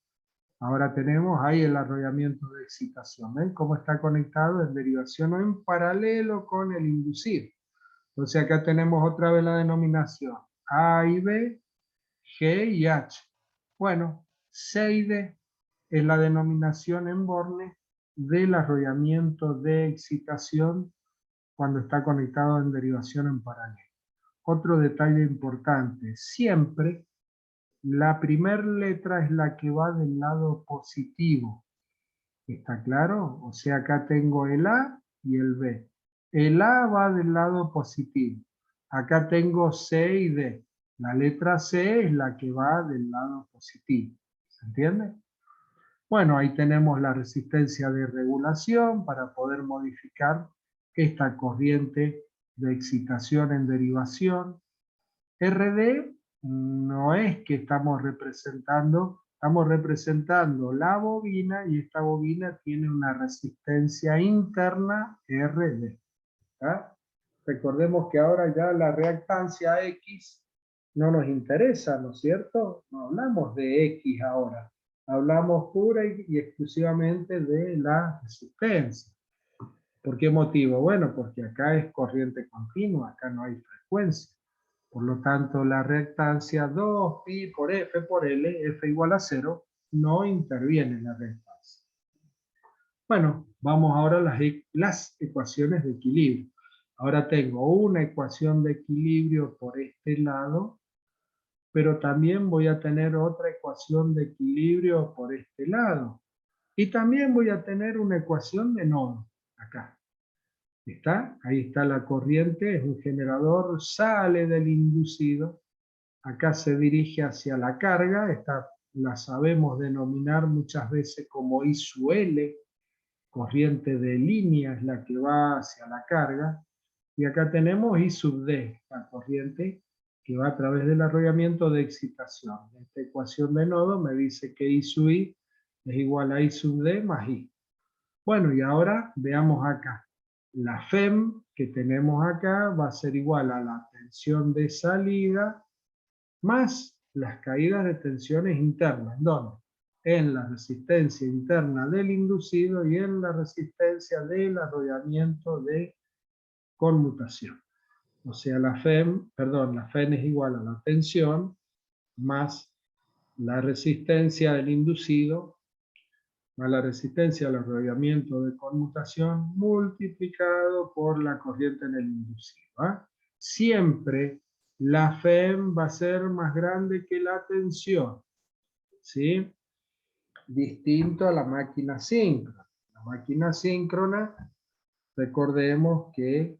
ahora tenemos ahí el arrollamiento de excitación. ¿Ven cómo está conectado en derivación o en paralelo con el inducir? Entonces acá tenemos otra vez la denominación A y B, G y H. Bueno, C y D es la denominación en Borne del arrollamiento de excitación cuando está conectado en derivación en paralelo. Otro detalle importante, siempre la primera letra es la que va del lado positivo. ¿Está claro? O sea, acá tengo el A y el B. El A va del lado positivo. Acá tengo C y D. La letra C es la que va del lado positivo. ¿Se entiende? Bueno, ahí tenemos la resistencia de regulación para poder modificar esta corriente de excitación en derivación. RD no es que estamos representando la bobina y esta bobina tiene una resistencia interna RD. ¿Tá? Recordemos que ahora ya la reactancia X no nos interesa, ¿no es cierto? No hablamos de X ahora, hablamos pura y exclusivamente de la resistencia. ¿Por qué motivo? Bueno, porque acá es corriente continua, acá no hay frecuencia. Por lo tanto, la reactancia 2pi por F por L, F igual a 0, no interviene en la reactancia. Bueno, vamos ahora a las ecuaciones de equilibrio. Ahora tengo una ecuación de equilibrio por este lado, pero también voy a tener otra ecuación de equilibrio por este lado. Y también voy a tener una ecuación de nodo, acá. ¿Está? Ahí está la corriente, es un generador, sale del inducido, acá se dirige hacia la carga, esta la sabemos denominar muchas veces como I sub L, corriente de línea es la que va hacia la carga, y acá tenemos I sub D, la corriente que va a través del arrollamiento de excitación. Esta ecuación de nodo me dice que I sub I es igual a I sub D más I. Bueno, y ahora veamos acá. La FEM que tenemos acá va a ser igual a la tensión de salida más las caídas de tensiones internas. ¿Dónde? En la resistencia interna del inducido y en la resistencia del arrollamiento de conmutación. O sea, la FEM es igual a la tensión más la resistencia del inducido más la resistencia al arrollamiento de conmutación multiplicado por la corriente en el inducido. ¿Ah? Siempre la FEM va a ser más grande que la tensión, ¿sí? Distinto a la máquina síncrona. La máquina síncrona, recordemos que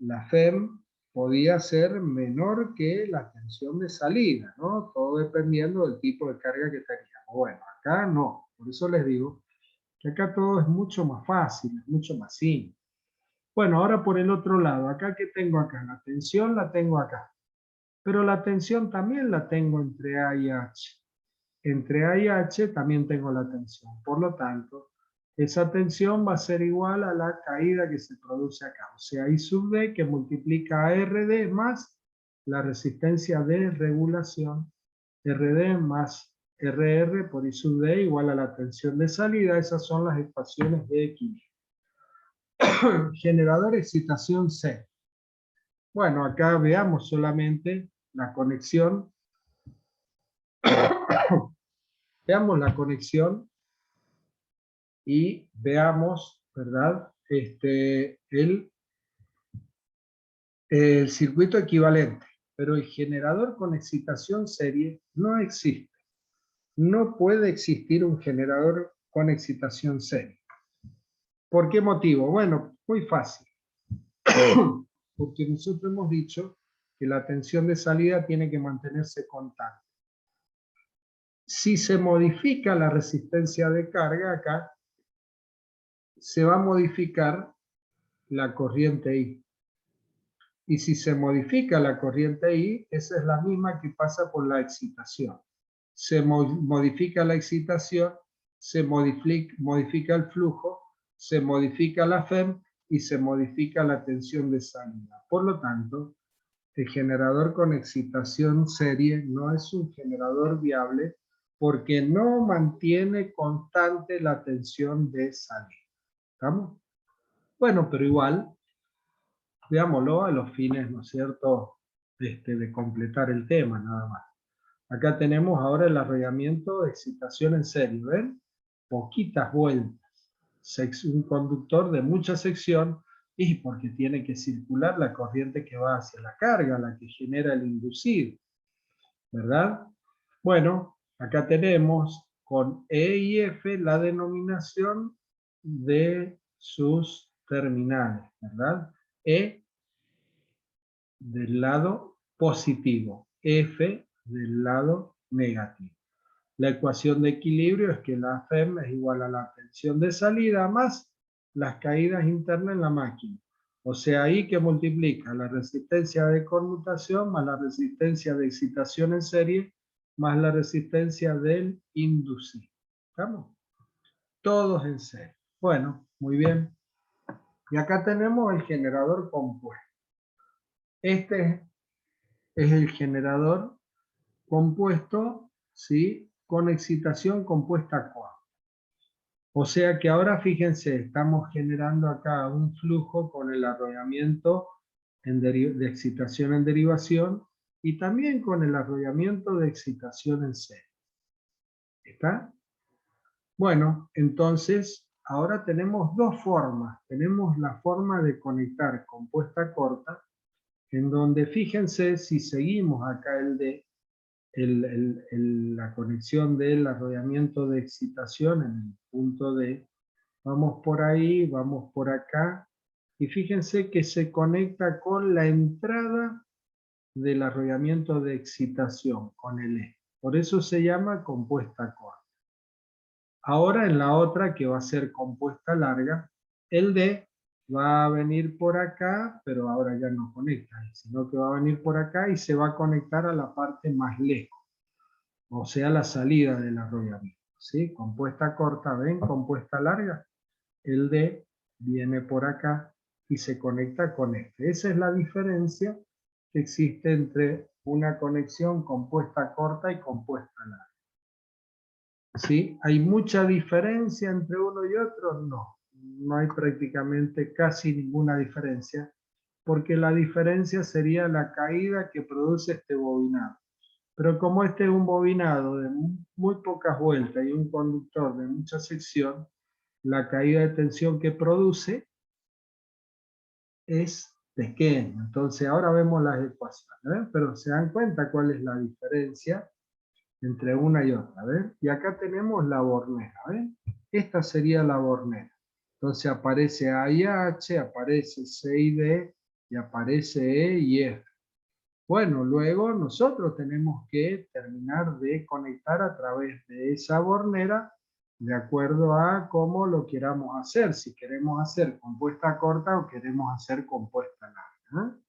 la FEM podía ser menor que la tensión de salida, ¿no? Todo dependiendo del tipo de carga que teníamos. Bueno, acá no. Por eso les digo que acá todo es mucho más fácil, es mucho más simple. Bueno, ahora por el otro lado, acá que tengo acá, la tensión la tengo acá, pero la tensión también la tengo entre A y H. Entre A y H también tengo la tensión, por lo tanto, esa tensión va a ser igual a la caída que se produce acá, o sea, I sub D que multiplica a RD más la resistencia de regulación, RD más RR por I sub D igual a la tensión de salida. Esas son las ecuaciones de equilibrio. Generador excitación C. Bueno, acá veamos solamente la conexión. Veamos la conexión y veamos, ¿verdad? El circuito equivalente. Pero el generador con excitación serie no existe. No puede existir un generador con excitación serie. ¿Por qué motivo? Bueno, muy fácil. Porque nosotros hemos dicho que la tensión de salida tiene que mantenerse constante. Si se modifica la resistencia de carga acá, se va a modificar la corriente I. Y si se modifica la corriente I, esa es la misma que pasa por la excitación. Se modifica la excitación, se modifica el flujo, se modifica la FEM y se modifica la tensión de salida. Por lo tanto, el generador con excitación serie no es un generador viable porque no mantiene constante la tensión de salida. ¿Estamos? Bueno, pero igual, veámoslo a los fines, ¿no es cierto?, de completar el tema, nada más. Acá tenemos ahora el arrollamiento de excitación en serie, ¿ven? Poquitas vueltas. Un conductor de mucha sección, y porque tiene que circular la corriente que va hacia la carga, la que genera el inducido, ¿verdad? Bueno, acá tenemos con E y F la denominación de sus terminales, ¿verdad? E del lado positivo, F del lado negativo. La ecuación de equilibrio es que la FEM es igual a la tensión de salida más las caídas internas en la máquina. O sea, ahí que multiplica la resistencia de conmutación más la resistencia de excitación en serie más la resistencia del inducido. ¿Estamos? Todos en serie. Bueno, muy bien. Y acá tenemos el generador compuesto. Este es el generador compuesto, ¿sí?, con excitación compuesta corta. O sea que ahora fíjense, estamos generando acá un flujo con el arrollamiento de excitación en derivación y también con el arrollamiento de excitación en serie. ¿Está? Bueno, entonces ahora tenemos dos formas. Tenemos la forma de conectar compuesta corta, en donde fíjense si seguimos acá la conexión del arrollamiento de excitación en el punto D. Vamos por ahí, vamos por acá. Y fíjense que se conecta con la entrada del arrollamiento de excitación, con el E. Por eso se llama compuesta corta. Ahora en la otra, que va a ser compuesta larga, el D va a venir por acá, pero ahora ya no conecta, sino que va a venir por acá y se va a conectar a la parte más lejos, o sea, la salida del arrollamiento. ¿Sí? Compuesta corta, ¿ven? Compuesta larga. El D viene por acá y se conecta con este. Esa es la diferencia que existe entre una conexión compuesta corta y compuesta larga. ¿Sí? ¿Hay mucha diferencia entre uno y otro? No, no hay prácticamente casi ninguna diferencia, porque la diferencia sería la caída que produce este bobinado. Pero como este es un bobinado de muy pocas vueltas y un conductor de mucha sección, la caída de tensión que produce es pequeña. Entonces ahora vemos las ecuaciones, ¿eh? Pero se dan cuenta cuál es la diferencia entre una y otra, ¿ven? Y acá tenemos la bornera, ¿ven? Esta sería la bornera. Entonces aparece A y H, aparece C y D, y aparece E y F. Bueno, luego nosotros tenemos que terminar de conectar a través de esa bornera de acuerdo a cómo lo queramos hacer, si queremos hacer compuesta corta o queremos hacer compuesta larga, ¿eh?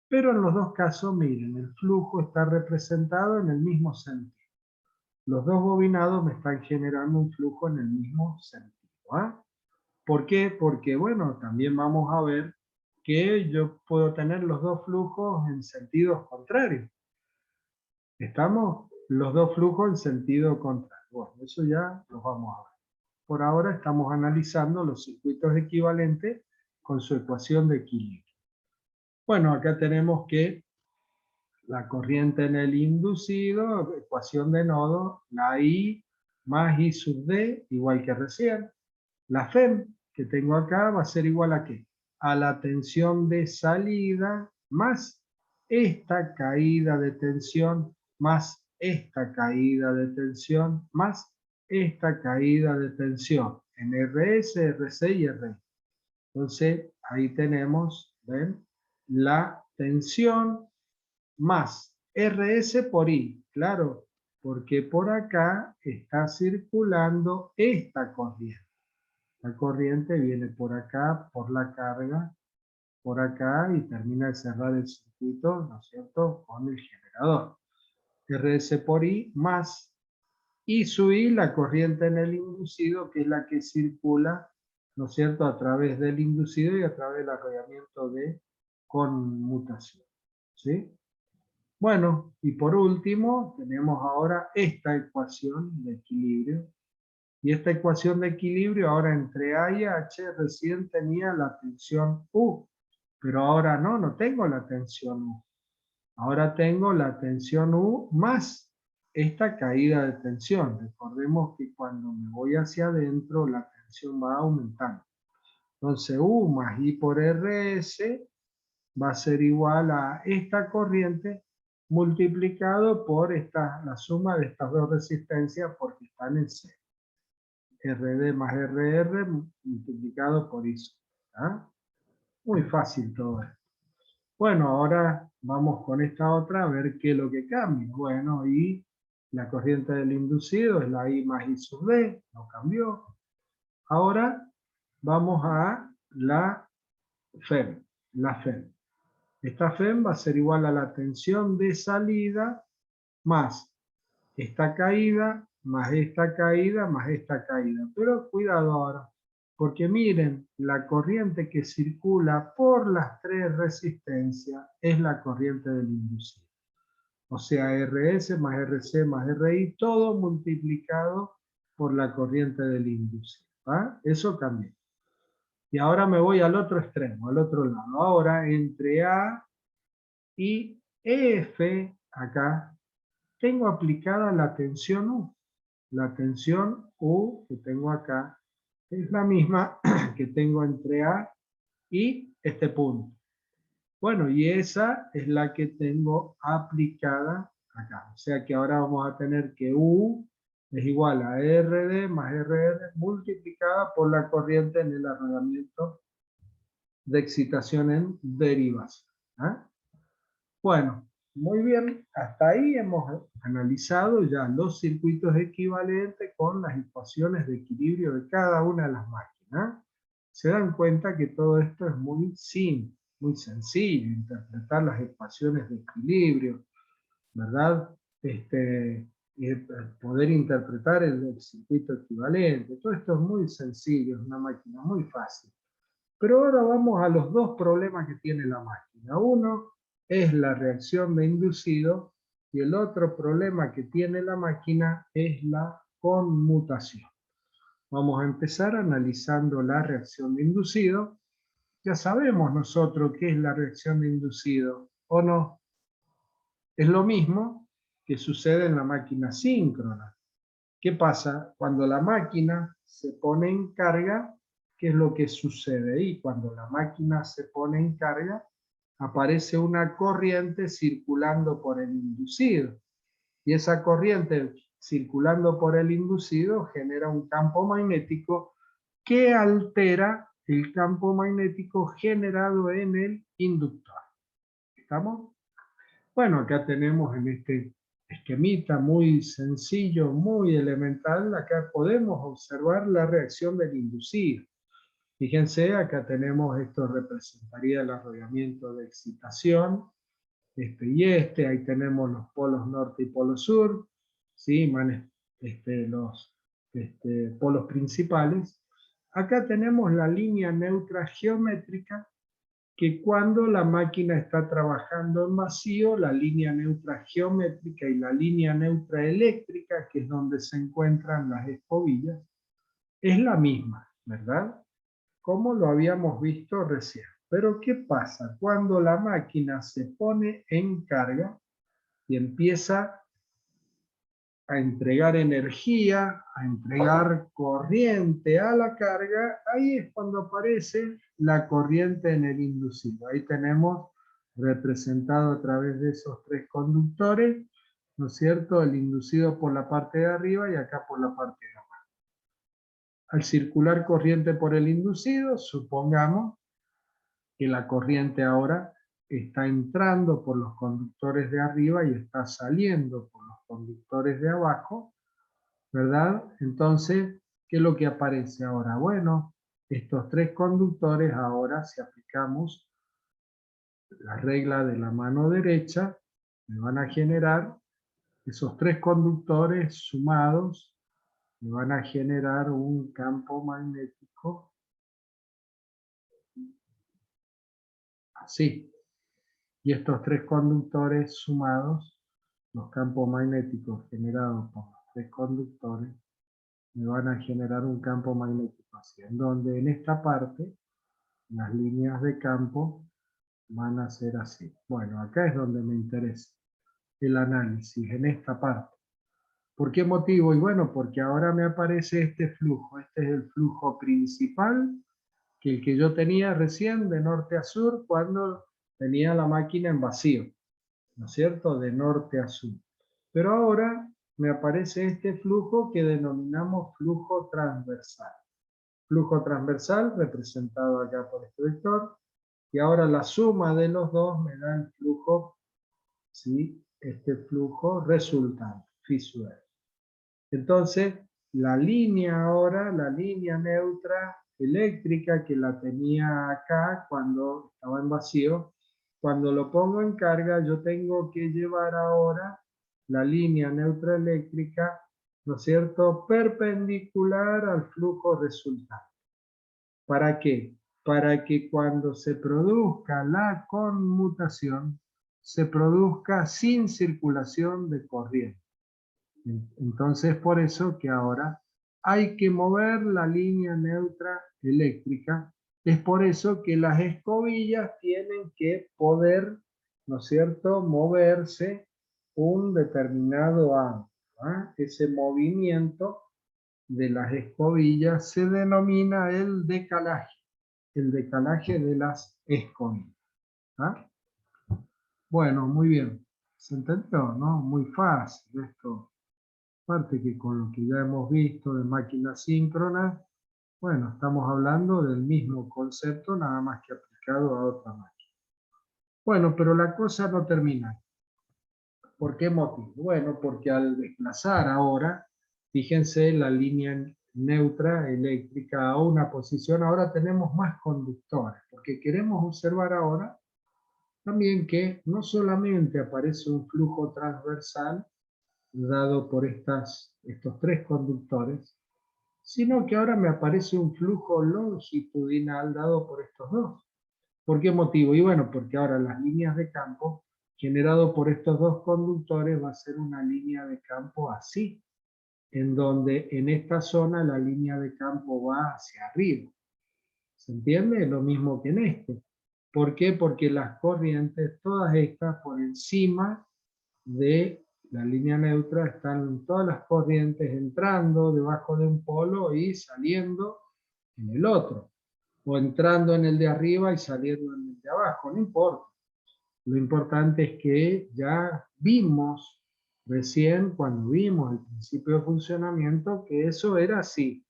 Pero en los dos casos, miren, el flujo está representado en el mismo sentido. Los dos bobinados me están generando un flujo en el mismo sentido, ¿eh? ¿Por qué? Porque, bueno, también vamos a ver que yo puedo tener los dos flujos en sentidos contrarios. Estamos los dos flujos en sentido contrario. Bueno, eso ya lo vamos a ver. Por ahora estamos analizando los circuitos equivalentes con su ecuación de equilibrio. Bueno, acá tenemos que la corriente en el inducido, ecuación de nodo, la I más I sub D, igual que recién. La FEM que tengo acá va a ser igual a ¿qué? A la tensión de salida más esta caída de tensión más esta caída de tensión más esta caída de tensión en RS, RC y RI. Entonces ahí tenemos, ¿ven? La tensión más RS por I, claro, porque por acá está circulando esta corriente. La corriente viene por acá, por la carga, por acá y termina de cerrar el circuito, ¿no es cierto?, con el generador. RS por I más I sub I, la corriente en el inducido, que es la que circula, ¿no es cierto?, a través del inducido y a través del arrollamiento de conmutación, ¿sí? Bueno, y por último, tenemos ahora esta ecuación de equilibrio. Y esta ecuación de equilibrio ahora entre A y H recién tenía la tensión U, pero ahora no tengo la tensión U. Ahora tengo la tensión U más esta caída de tensión. Recordemos que cuando me voy hacia adentro la tensión va aumentando. Entonces U más I por RS va a ser igual a esta corriente multiplicado por la suma de estas dos resistencias porque están en C. RD más RR multiplicado por ISO. ¿Ah? Muy fácil todo esto. Bueno, ahora vamos con esta otra a ver qué es lo que cambia. Bueno, y la corriente del inducido es la I más I sub D, no cambió. Ahora vamos a la FEM. La FEM. Esta FEM va a ser igual a la tensión de salida más esta caída, más esta caída, más esta caída. Pero cuidado ahora, porque miren, la corriente que circula por las tres resistencias es la corriente del inducido. O sea, RS más RC más RI, todo multiplicado por la corriente del inducido. ¿Va? Eso cambia. Y ahora me voy al otro extremo, al otro lado. Ahora, entre A y F, acá, tengo aplicada la tensión U. La tensión U que tengo acá es la misma que tengo entre A y este punto. Bueno, y esa es la que tengo aplicada acá. O sea que ahora vamos a tener que U es igual a RD más RR multiplicada por la corriente en el arrollamiento de excitación en derivación. ¿Ah? Bueno, muy bien, hasta ahí hemos analizado ya los circuitos equivalentes con las ecuaciones de equilibrio de cada una de las máquinas. Se dan cuenta que todo esto es muy simple, muy sencillo, interpretar las ecuaciones de equilibrio, ¿verdad? Poder interpretar el circuito equivalente, todo esto es muy sencillo, es una máquina muy fácil. Pero ahora vamos a los dos problemas que tiene la máquina. Uno es la reacción de inducido y el otro problema que tiene la máquina es la conmutación. Vamos a empezar analizando la reacción de inducido. Ya sabemos nosotros qué es la reacción de inducido, ¿o no? Es lo mismo que sucede en la máquina síncrona. ¿Qué pasa? Cuando la máquina se pone en carga, ¿qué es lo que sucede ahí? Cuando la máquina se pone en carga, aparece una corriente circulando por el inducido. Y esa corriente circulando por el inducido genera un campo magnético que altera el campo magnético generado en el inductor. ¿Estamos? Bueno, acá tenemos en este esquemita muy sencillo, muy elemental, acá podemos observar la reacción del inducido. Fíjense, acá tenemos, esto representaría el arrollamiento de excitación, ahí tenemos los polos norte y polo sur, ¿sí? Los polos principales. Acá tenemos la línea neutra geométrica, que cuando la máquina está trabajando en vacío, la línea neutra geométrica y la línea neutra eléctrica, que es donde se encuentran las escobillas, es la misma, ¿verdad? Como lo habíamos visto recién. Pero ¿qué pasa? Cuando la máquina se pone en carga y empieza a entregar energía, a entregar corriente a la carga, ahí es cuando aparece la corriente en el inducido. Ahí tenemos representado a través de esos tres conductores, ¿no es cierto? El inducido por la parte de arriba y acá por la parte de abajo. Al circular corriente por el inducido, supongamos que la corriente ahora está entrando por los conductores de arriba y está saliendo por los conductores de abajo, ¿verdad? Entonces, ¿qué es lo que aparece ahora? Bueno, estos tres conductores ahora, si aplicamos la regla de la mano derecha, me van a generar esos tres conductores sumados, me van a generar un campo magnético así. Y estos tres conductores sumados, los campos magnéticos generados por los tres conductores, me van a generar un campo magnético así, en donde en esta parte las líneas de campo van a ser así. Bueno, acá es donde me interesa el análisis, en esta parte. ¿Por qué motivo? Y bueno, porque ahora me aparece este flujo. Este es el flujo principal, que el que yo tenía recién de norte a sur cuando tenía la máquina en vacío, ¿no es cierto? De norte a sur. Pero ahora me aparece este flujo que denominamos flujo transversal. Flujo transversal representado acá por este vector. Y ahora la suma de los dos me da el flujo, ¿sí? Este flujo resultante, fisuel. Entonces, la línea ahora, la línea neutra eléctrica que la tenía acá cuando estaba en vacío, cuando lo pongo en carga, yo tengo que llevar ahora la línea neutra eléctrica, ¿no es cierto?, perpendicular al flujo resultante. ¿Para qué? Para que cuando se produzca la conmutación, se produzca sin circulación de corriente. Entonces, por eso que ahora hay que mover la línea neutra eléctrica. Es por eso que las escobillas tienen que poder, ¿no es cierto?, moverse un determinado ángulo. Ese movimiento de las escobillas se denomina el decalaje de las escobillas. Bueno, muy bien. ¿Se entendió, no? Muy fácil esto. Aparte que con lo que ya hemos visto de máquinas síncronas, bueno, estamos hablando del mismo concepto, nada más que aplicado a otra máquina. Bueno, pero la cosa no termina. ¿Por qué motivo? Bueno, porque al desplazar ahora, fíjense la línea neutra eléctrica a una posición, ahora tenemos más conductores, porque queremos observar ahora también que no solamente aparece un flujo transversal, dado por estos tres conductores, sino que ahora me aparece un flujo longitudinal dado por estos dos. ¿Por qué motivo? Y bueno, porque ahora las líneas de campo generado por estos dos conductores va a ser una línea de campo así, en donde en esta zona la línea de campo va hacia arriba. ¿Se entiende? Lo mismo que en este. ¿Por qué? Porque las corrientes, todas estas por encima de La línea neutra están todas las corrientes entrando debajo de un polo y saliendo en el otro. O entrando en el de arriba y saliendo en el de abajo, no importa. Lo importante es que ya vimos recién, cuando vimos el principio de funcionamiento, que eso era así.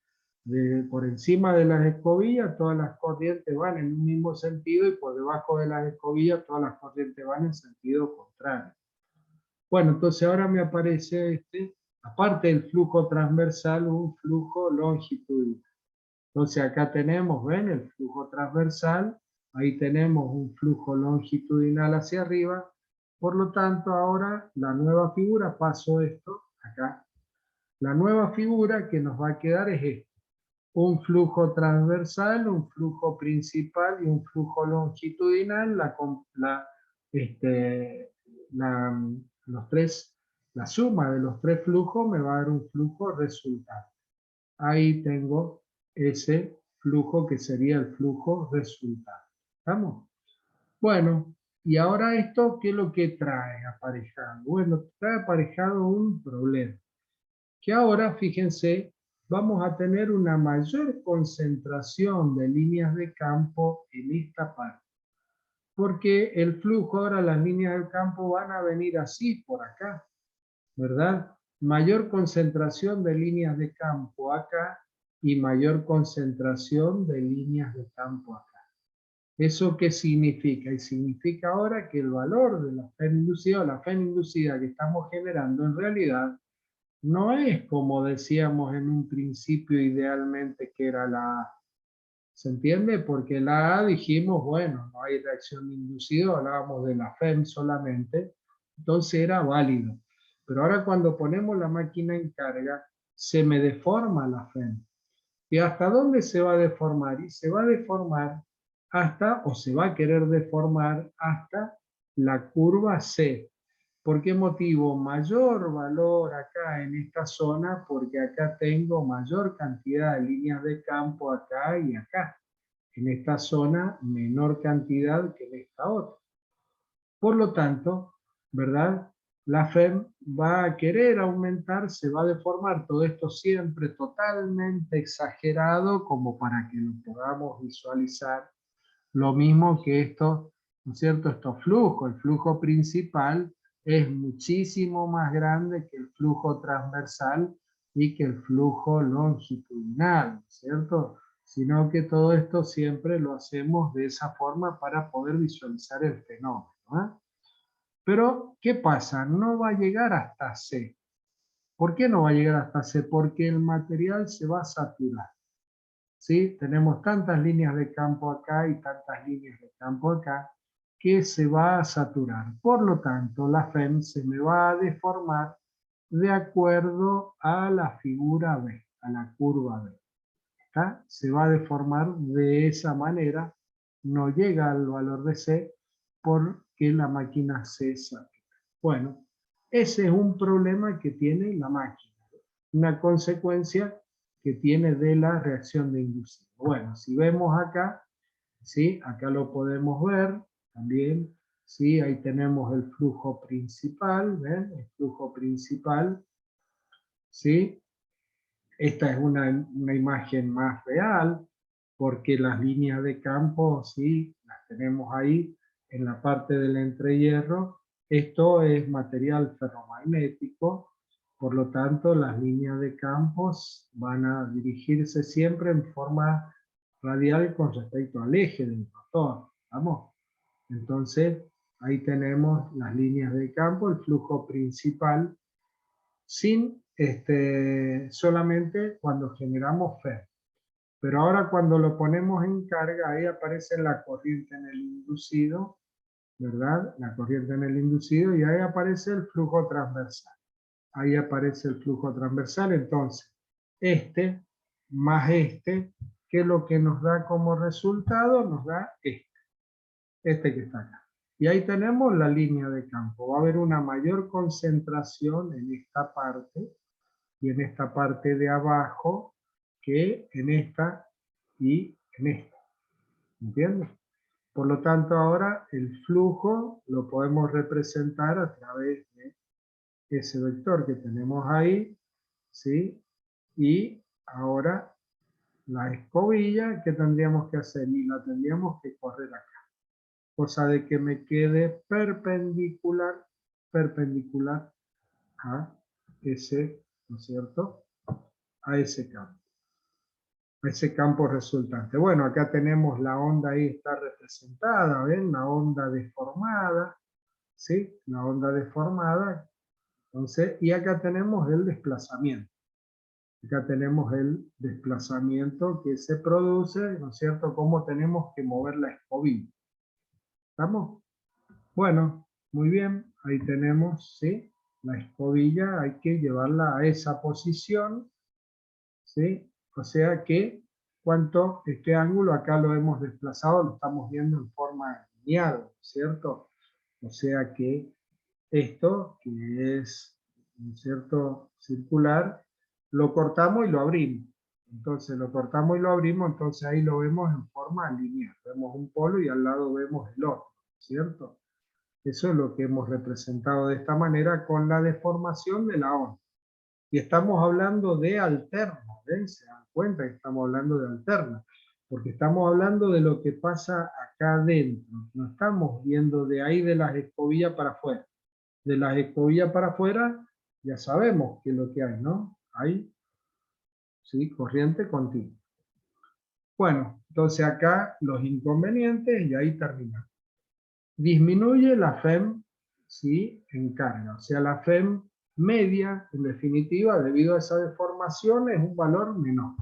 Por encima de las escobillas todas las corrientes van en un mismo sentido y por debajo de las escobillas todas las corrientes van en sentido contrario. Bueno, entonces ahora me aparece aparte del flujo transversal, un flujo longitudinal. Entonces acá tenemos, ven, el flujo transversal, ahí tenemos un flujo longitudinal hacia arriba, por lo tanto ahora la nueva figura, paso esto acá, la nueva figura que nos va a quedar es esta, un flujo transversal, un flujo principal y un flujo longitudinal, los tres, la suma de los tres flujos me va a dar un flujo resultante. Ahí tengo ese flujo que sería el flujo resultante. ¿Estamos? Bueno, y ahora esto, ¿qué es lo que trae aparejado? Bueno, trae aparejado un problema. Que ahora, fíjense, vamos a tener una mayor concentración de líneas de campo en esta parte. Porque el flujo, ahora las líneas del campo van a venir así, por acá, ¿verdad? Mayor concentración de líneas de campo acá y mayor concentración de líneas de campo acá. ¿Eso qué significa? Y significa ahora que el valor de la FEM inducida o la FEM inducida que estamos generando en realidad no es como decíamos en un principio idealmente que era la A. ¿Se entiende? Porque la A dijimos, bueno, no hay reacción inducida, hablábamos de la FEM solamente, entonces era válido. Pero ahora cuando ponemos la máquina en carga, se me deforma la FEM. ¿Y hasta dónde se va a deformar? Y se va a deformar hasta, o se va a querer deformar hasta la curva C. ¿Por qué motivo? Mayor valor acá en esta zona, porque acá tengo mayor cantidad de líneas de campo acá y acá. En esta zona, menor cantidad que en esta otra. Por lo tanto, ¿verdad? La FEM va a querer aumentar, se va a deformar, todo esto siempre totalmente exagerado como para que lo podamos visualizar. Lo mismo que esto, ¿no es cierto? Estos flujos, el flujo principal es muchísimo más grande que el flujo transversal y que el flujo longitudinal, ¿no es cierto? Sino que todo esto siempre lo hacemos de esa forma para poder visualizar el fenómeno, ¿eh? Pero, ¿qué pasa? No va a llegar hasta C. ¿Por qué no va a llegar hasta C? Porque el material se va a saturar. ¿Sí? Tenemos tantas líneas de campo acá y tantas líneas de campo acá que se va a saturar. Por lo tanto, la FEM se me va a deformar de acuerdo a la figura B, a la curva B. ¿Está? Se va a deformar de esa manera, no llega al valor de C porque la máquina se satura. Bueno, ese es un problema que tiene la máquina, una consecuencia que tiene de la reacción de inducido. Bueno, si vemos acá, ¿sí? Acá lo podemos ver también, ¿sí? Ahí tenemos el flujo principal, ¿ven? El flujo principal, ¿sí? Esta es una imagen más real, porque las líneas de campo, ¿sí? Las tenemos ahí en la parte del entrehierro. Esto es material ferromagnético, por lo tanto las líneas de campos van a dirigirse siempre en forma radial con respecto al eje del rotor. ¿Vamos? Entonces, ahí tenemos las líneas de campo, el flujo principal, sin solamente cuando generamos FEM. Pero ahora cuando lo ponemos en carga, ahí aparece la corriente en el inducido, ¿verdad? La corriente en el inducido y ahí aparece el flujo transversal. Ahí aparece el flujo transversal, entonces, más ¿qué es lo que nos da como resultado? Nos da este que está acá. Y ahí tenemos la línea de campo. Va a haber una mayor concentración en esta parte y en esta parte de abajo que en esta y en esta. ¿Entiendes? Por lo tanto, ahora el flujo lo podemos representar a través de ese vector que tenemos ahí, ¿sí? Y ahora la escobilla, ¿qué tendríamos que hacer? Y la tendríamos que correr acá. Cosa de que me quede perpendicular a ese, ¿no es cierto? A ese campo resultante. Bueno, acá tenemos la onda ahí, está representada, ¿ven? La onda deformada, ¿sí? La onda deformada. Entonces, y acá tenemos el desplazamiento. Acá tenemos el desplazamiento que se produce, ¿no es cierto? Cómo tenemos que mover la escobilla. ¿Estamos? Bueno, muy bien. Ahí tenemos, ¿sí? La escobilla hay que llevarla a esa posición, ¿sí? O sea que, ¿cuánto? Este ángulo acá lo hemos desplazado, lo estamos viendo en forma lineal, ¿cierto? O sea que esto, que es, ¿no es cierto?, circular, lo cortamos y lo abrimos. Entonces lo cortamos y lo abrimos, entonces ahí lo vemos en forma lineal. Vemos un polo y al lado vemos el otro, ¿cierto? Eso es lo que hemos representado de esta manera con la deformación de la onda. Y estamos hablando de alternas, ¿ven? Se dan cuenta que estamos hablando de alternas, porque estamos hablando de lo que pasa acá adentro. No estamos viendo de ahí de las escobillas para afuera. De las escobillas para afuera ya sabemos qué es lo que hay, ¿no? Hay, ¿sí? Corriente continua. Bueno, entonces acá los inconvenientes y ahí terminamos. Disminuye la FEM, ¿sí? En carga. O sea, la FEM media, en definitiva, debido a esa deformación, es un valor menor.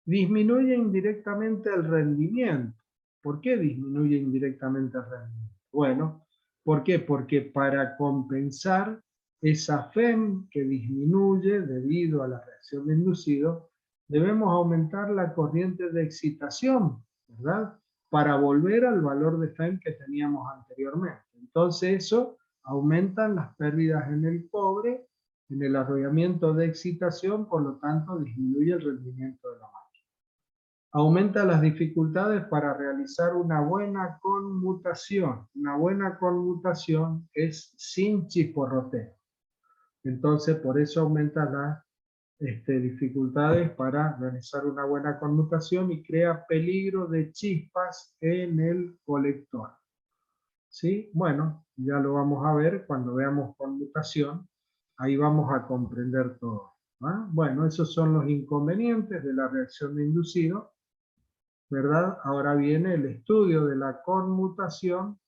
Disminuye indirectamente el rendimiento. ¿Por qué disminuye indirectamente el rendimiento? Bueno, ¿por qué? Porque para compensar esa FEM que disminuye debido a la reacción de inducido, debemos aumentar la corriente de excitación, ¿verdad? Para volver al valor de FEM que teníamos anteriormente. Entonces eso aumenta las pérdidas en el cobre, en el arrollamiento de excitación, por lo tanto disminuye el rendimiento de la máquina. Aumenta las dificultades para realizar una buena conmutación. Una buena conmutación es sin chisporroteo. Entonces, por eso aumenta las dificultades para realizar una buena conmutación y crea peligro de chispas en el colector. ¿Sí? Bueno, ya lo vamos a ver cuando veamos conmutación. Ahí vamos a comprender todo. ¿Ah? Bueno, esos son los inconvenientes de la reacción de inducido, ¿verdad? Ahora viene el estudio de la conmutación,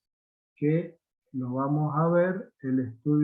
que lo vamos a ver, el estudio